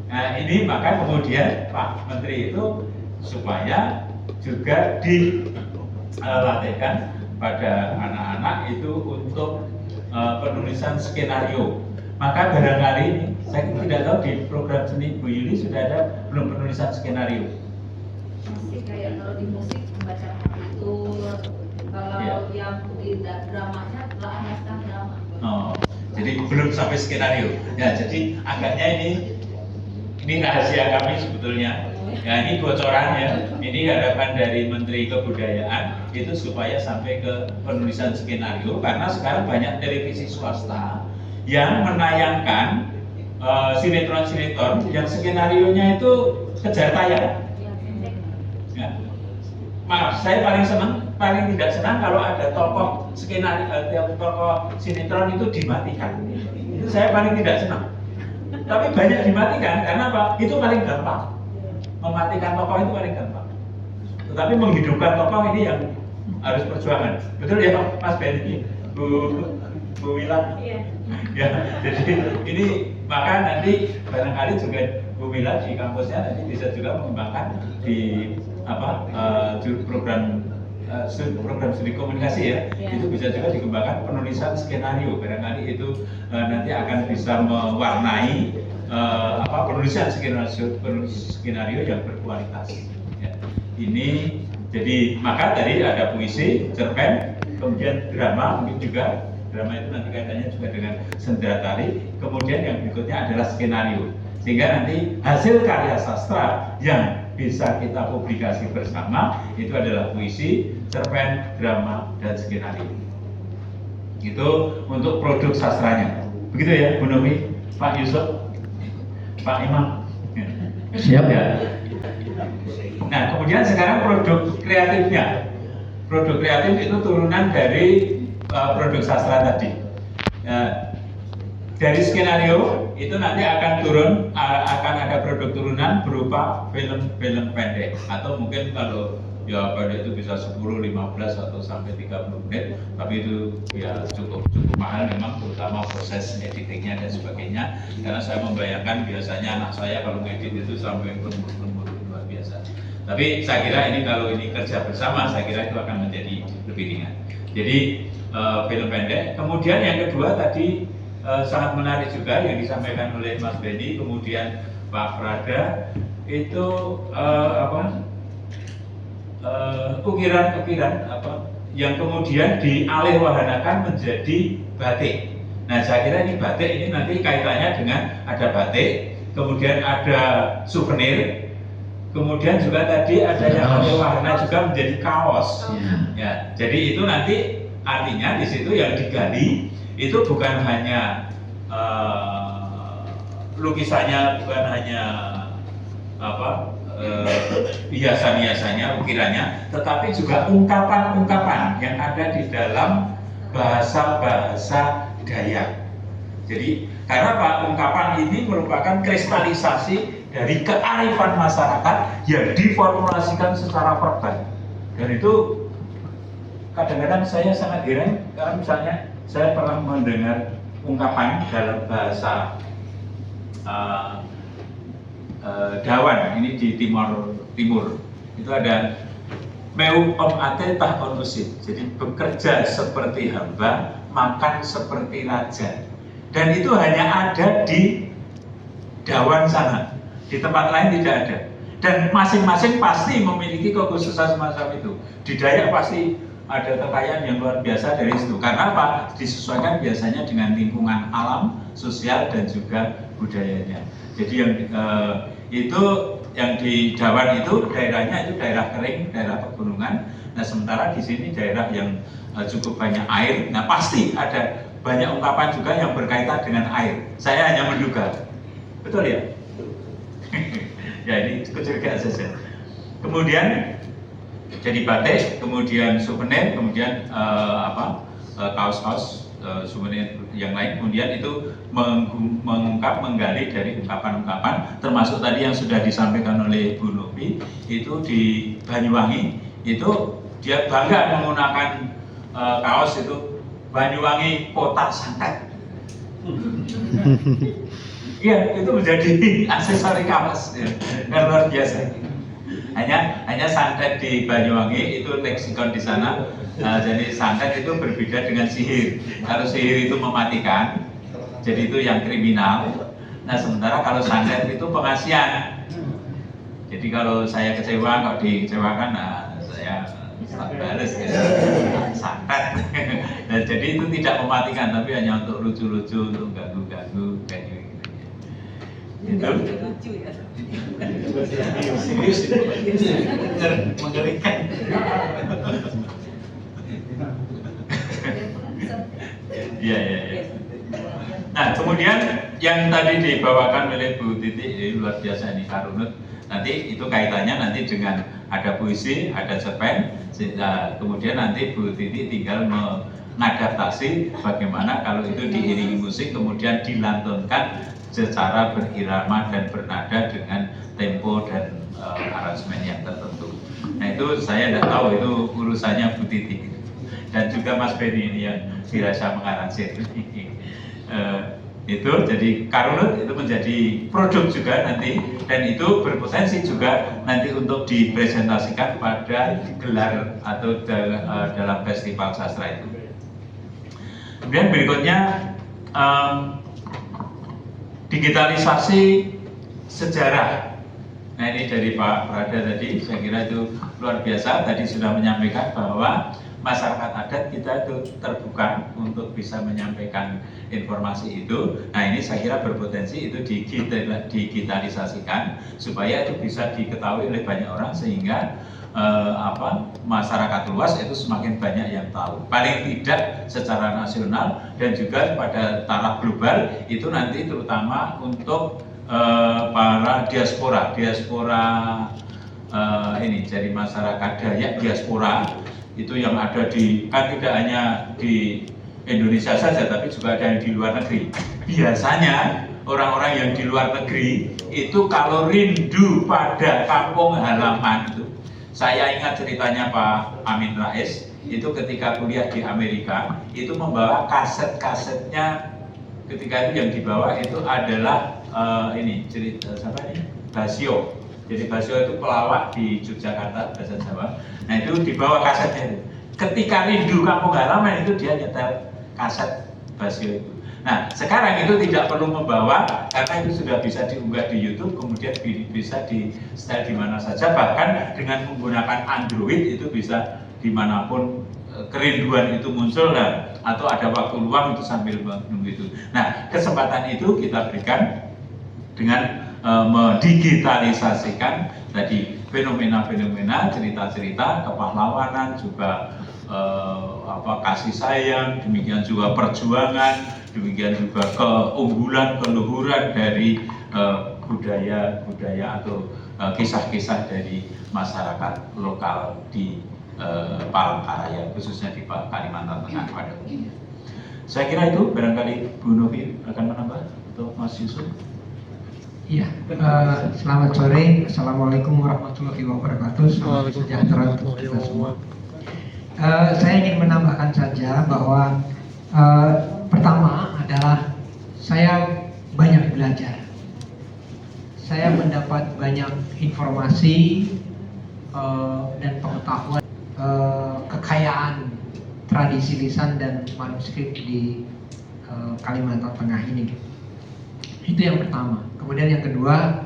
Nah ini maka kemudian Pak Menteri itu supaya juga dilatihkan pada anak-anak itu untuk penulisan skenario. Maka barangkali ini, saya tidak tahu di program seni Bu Yuli sudah ada belum penulisan skenario. Masih kayak kalau di musik membaca partitur, kalau yang di dramanya telah naskah drama. Oh, jadi belum sampai skenario. Ya, jadi agaknya ini rahasia kami sebetulnya. Ya ini bocorannya. Ini harapan dari Menteri Kebudayaan itu supaya sampai ke penulisan skenario, karena sekarang banyak televisi swasta yang menayangkan sinetron-sinetron yang skenarionya itu kejar tayang. Ya. Maaf, saya paling tidak senang kalau ada tokoh tokoh sinetron itu dimatikan. Itu saya paling tidak senang. Tapi banyak dimatikan karena apa? Itu paling gampang. Mematikan tokoh itu paling gampang. Tetapi menghidupkan tokoh ini yang harus perjuangan. Betul ya Mas Benny? Bu Mila? Iya. Ya, jadi ini maka nanti barangkali juga Bu Mila di kampusnya nanti bisa juga mengembangkan di program studi komunikasi ya, itu bisa juga dikembangkan penulisan skenario. Barangkali itu nanti akan bisa mewarnai penulisan skenario yang berkualitas. Ya. Ini jadi maka tadi ada puisi, cerpen, kemudian drama, mungkin juga drama itu nanti kaitannya juga dengan sendera tari. Kemudian yang berikutnya adalah skenario, sehingga nanti hasil karya sastra yang bisa kita publikasi bersama itu adalah puisi, cerpen, drama, dan skenario. Itu untuk produk sastranya. Begitu ya Bu Novi, Pak Yusuf, Pak Imam. Siap ya. Nah kemudian sekarang produk kreatifnya. Produk kreatif itu turunan dari produk sastra tadi. Dari skenario itu nanti akan ada produk turunan berupa film pendek, atau mungkin kalau ya pendek itu bisa 10, 15 atau sampai 30 menit, tapi itu ya cukup mahal memang, terutama proses editingnya dan sebagainya. Karena saya membayangkan biasanya anak saya kalau ngedit itu sampai lembur luar biasa. Tapi saya kira ini kalau ini kerja bersama, saya kira itu akan menjadi lebih ringan. Jadi film pendek. Kemudian yang kedua tadi sangat menarik juga yang disampaikan oleh Mas Benny, kemudian Pak Prada itu ukiran-ukiran yang kemudian dialihwahanakan menjadi batik. Nah saya kira ini batik ini nanti kaitannya dengan ada batik, kemudian ada souvenir, kemudian juga tadi ada yang alihwahana juga menjadi kaos. Ya, jadi itu nanti artinya di situ yang digali itu bukan hanya lukisannya, bukan hanya hiasan-hiasannya, ukirannya, tetapi juga ungkapan-ungkapan yang ada di dalam bahasa-bahasa Dayak. Jadi karena Pak, ungkapan ini merupakan kristalisasi dari kearifan masyarakat yang diformulasikan secara verbal. Dan itu kadang-kadang saya sangat heran karena misalnya saya pernah mendengar ungkapan dalam bahasa Dawan ini di Timur itu ada meu ate tah onusit, jadi bekerja seperti hamba, makan seperti raja. Dan itu hanya ada di Dawan sana, di tempat lain tidak ada. Dan masing-masing pasti memiliki kekhususan semacam itu. Di Dayak pasti ada kekayaan yang luar biasa dari situ. Karena apa? Disesuaikan biasanya dengan lingkungan alam, sosial, dan juga budayanya. Jadi yang itu yang di Dawan itu daerahnya itu daerah kering, daerah pegunungan. Nah sementara di sini daerah yang cukup banyak air. Nah pasti ada banyak ungkapan juga yang berkaitan dengan air. Saya hanya menduga, betul ya? Ya ini kecurigaan saja. Kemudian jadi batik, kemudian souvenir, kemudian kaos-kaos souvenir yang lain. Kemudian itu mengungkap, menggali dari ungkapan-ungkapan, termasuk tadi yang sudah disampaikan oleh Bu Novi, itu di Banyuwangi itu dia bangga menggunakan kaos itu Banyuwangi Kota Santet. Iya, itu menjadi aksesori kaos, ya. Luar biasa. Hanya santet di Banyuwangi itu leksikon di sana. Jadi santet itu berbeda dengan sihir. Kalau sihir itu mematikan, jadi itu yang kriminal. Nah sementara kalau santet itu pengasihan. Jadi kalau saya kecewa, kalau dikecewakan, nah saya balas ya. Santet. Nah jadi itu tidak mematikan, tapi hanya untuk lucu-lucu, untuk ganggu-ganggu kayak gitu. Itu lucu ya. Serius mengerikan. Iya. Nah kemudian yang tadi dibawakan oleh Bu Titi luar biasa ini Karunut. Nanti itu kaitannya nanti dengan ada puisi, ada cerpen. Kemudian nanti Bu Titi tinggal mengadaptasi bagaimana kalau itu diiringi musik kemudian dilantunkan secara berirama dan bernada dengan tempo dan aransemen yang tertentu. Nah itu saya tidak tahu, itu urusannya Bu Titi dan juga Mas Benny ini yang dirasa mengaransemen. Itu jadi Karunut itu menjadi produk juga nanti, dan itu berpotensi juga nanti untuk dipresentasikan pada gelar atau dalam festival sastra itu. Kemudian berikutnya digitalisasi sejarah. Nah ini dari Pak Prada tadi, saya kira itu luar biasa. Tadi sudah menyampaikan bahwa masyarakat adat kita itu terbuka untuk bisa menyampaikan informasi itu. Nah ini saya kira berpotensi itu digitalisasikan supaya itu bisa diketahui oleh banyak orang sehingga masyarakat luas itu semakin banyak yang tahu. Paling tidak secara nasional dan juga pada taraf global itu nanti terutama untuk para diaspora ini jadi masyarakat Dayak diaspora itu yang ada di, kan tidak hanya di Indonesia saja tapi juga ada yang di luar negeri. Biasanya orang-orang yang di luar negeri itu kalau rindu pada kampung halaman itu, saya ingat ceritanya Pak Amin Rais itu ketika kuliah di Amerika itu membawa kaset-kasetnya, ketika itu yang dibawa itu adalah ini cerita siapa ini? Basio. Jadi Basio itu pelawak di Yogyakarta bahasa Jawa. Nah itu dibawa kasetnya itu. Ketika rindu kampung halaman itu dia nyetel kaset Basio itu. Nah sekarang itu tidak perlu membawa karena itu sudah bisa diunggah di YouTube, kemudian bisa di setel di mana saja, bahkan dengan menggunakan Android itu bisa dimanapun kerinduan itu muncul dan atau ada waktu luang itu sambil menunggu itu. Nah kesempatan itu kita berikan dengan mendigitalisasikan tadi fenomena-fenomena, cerita-cerita kepahlawanan, juga kasih sayang, demikian juga perjuangan, demikian juga keunggulan, keluhuran dari budaya atau kisah-kisah dari masyarakat lokal di Palangkaraya, khususnya di Kalimantan Tengah pada umumnya. Saya kira itu, barangkali Bu Novi akan menambah atau Mas Yusuf. Iya, selamat sore. Assalamualaikum warahmatullahi wabarakatuh. Salam sejahtera untuk kita semua. Saya ingin menambahkan saja bahwa pertama adalah saya banyak belajar. Saya mendapat banyak informasi dan pengetahuan, kekayaan tradisi lisan dan manuskrip di Kalimantan Tengah ini. Itu yang pertama. Kemudian yang kedua,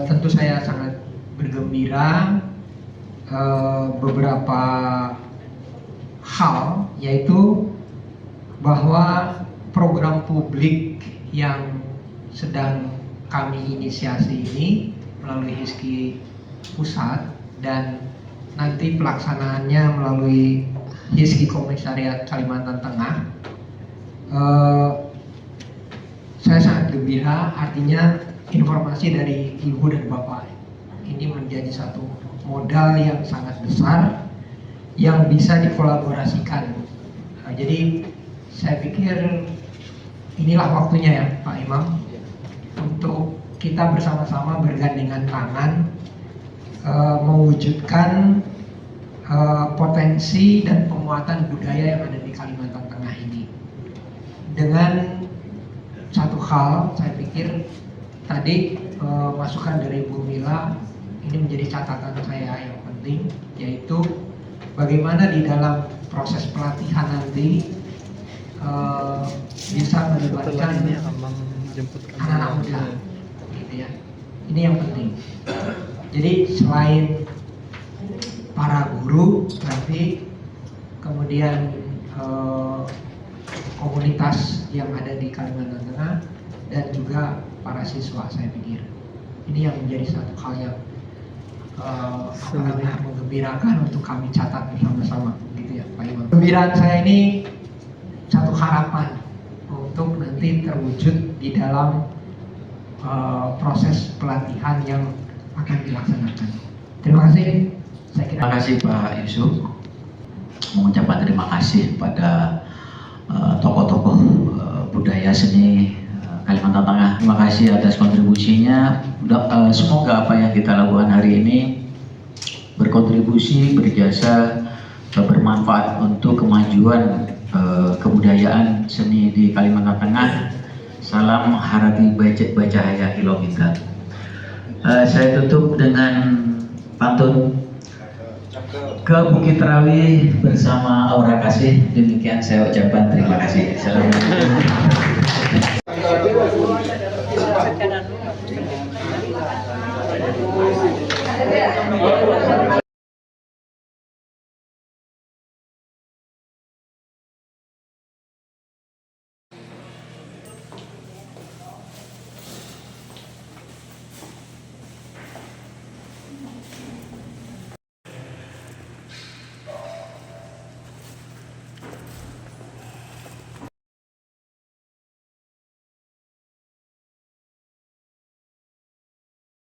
tentu saya sangat bergembira beberapa hal, yaitu bahwa program publik yang sedang kami inisiasi ini melalui HISKI pusat dan nanti pelaksanaannya melalui HISKI Komisariat Kalimantan Tengah, saya sangat gembira. Artinya informasi dari Ibu dan Bapak ini menjadi satu modal yang sangat besar yang bisa dikolaborasikan. Jadi saya pikir inilah waktunya ya Pak Imam untuk kita bersama-sama bergandengan tangan mewujudkan potensi dan penguatan budaya yang ada di Kalimantan Tengah ini. Dengan satu hal, saya pikir tadi masukan dari Bu Mila ini menjadi catatan saya yang penting, yaitu bagaimana di dalam proses pelatihan nanti bisa melibatkan anak-anak muda, gitu ya. Ini yang penting. Jadi selain para guru nanti, kemudian komunitas yang ada di Kalimantan Tengah dan juga para siswa, saya pikir ini yang menjadi satu hal yang menggembirakan untuk kami catat bersama-sama, gitu ya Pak Imam. Kegembiraan saya ini satu harapan untuk nanti terwujud di dalam proses pelatihan yang akan dilaksanakan. Terima kasih. Terima kasih Pak Yusuf. Mengucapkan terima kasih pada tokoh-tokoh budaya seni Kalimantan Tengah. Terima kasih atas kontribusinya. Semoga apa yang kita lakukan hari ini berkontribusi, berjasa, bermanfaat untuk kemajuan kebudayaan seni di Kalimantan Tengah. Salam Harati Bacahaya Kilomita. Saya tutup dengan pantun ke Bukit Rawi bersama Aura Kasih. Demikian saya ucapkan terima kasih. Assalamualaikum.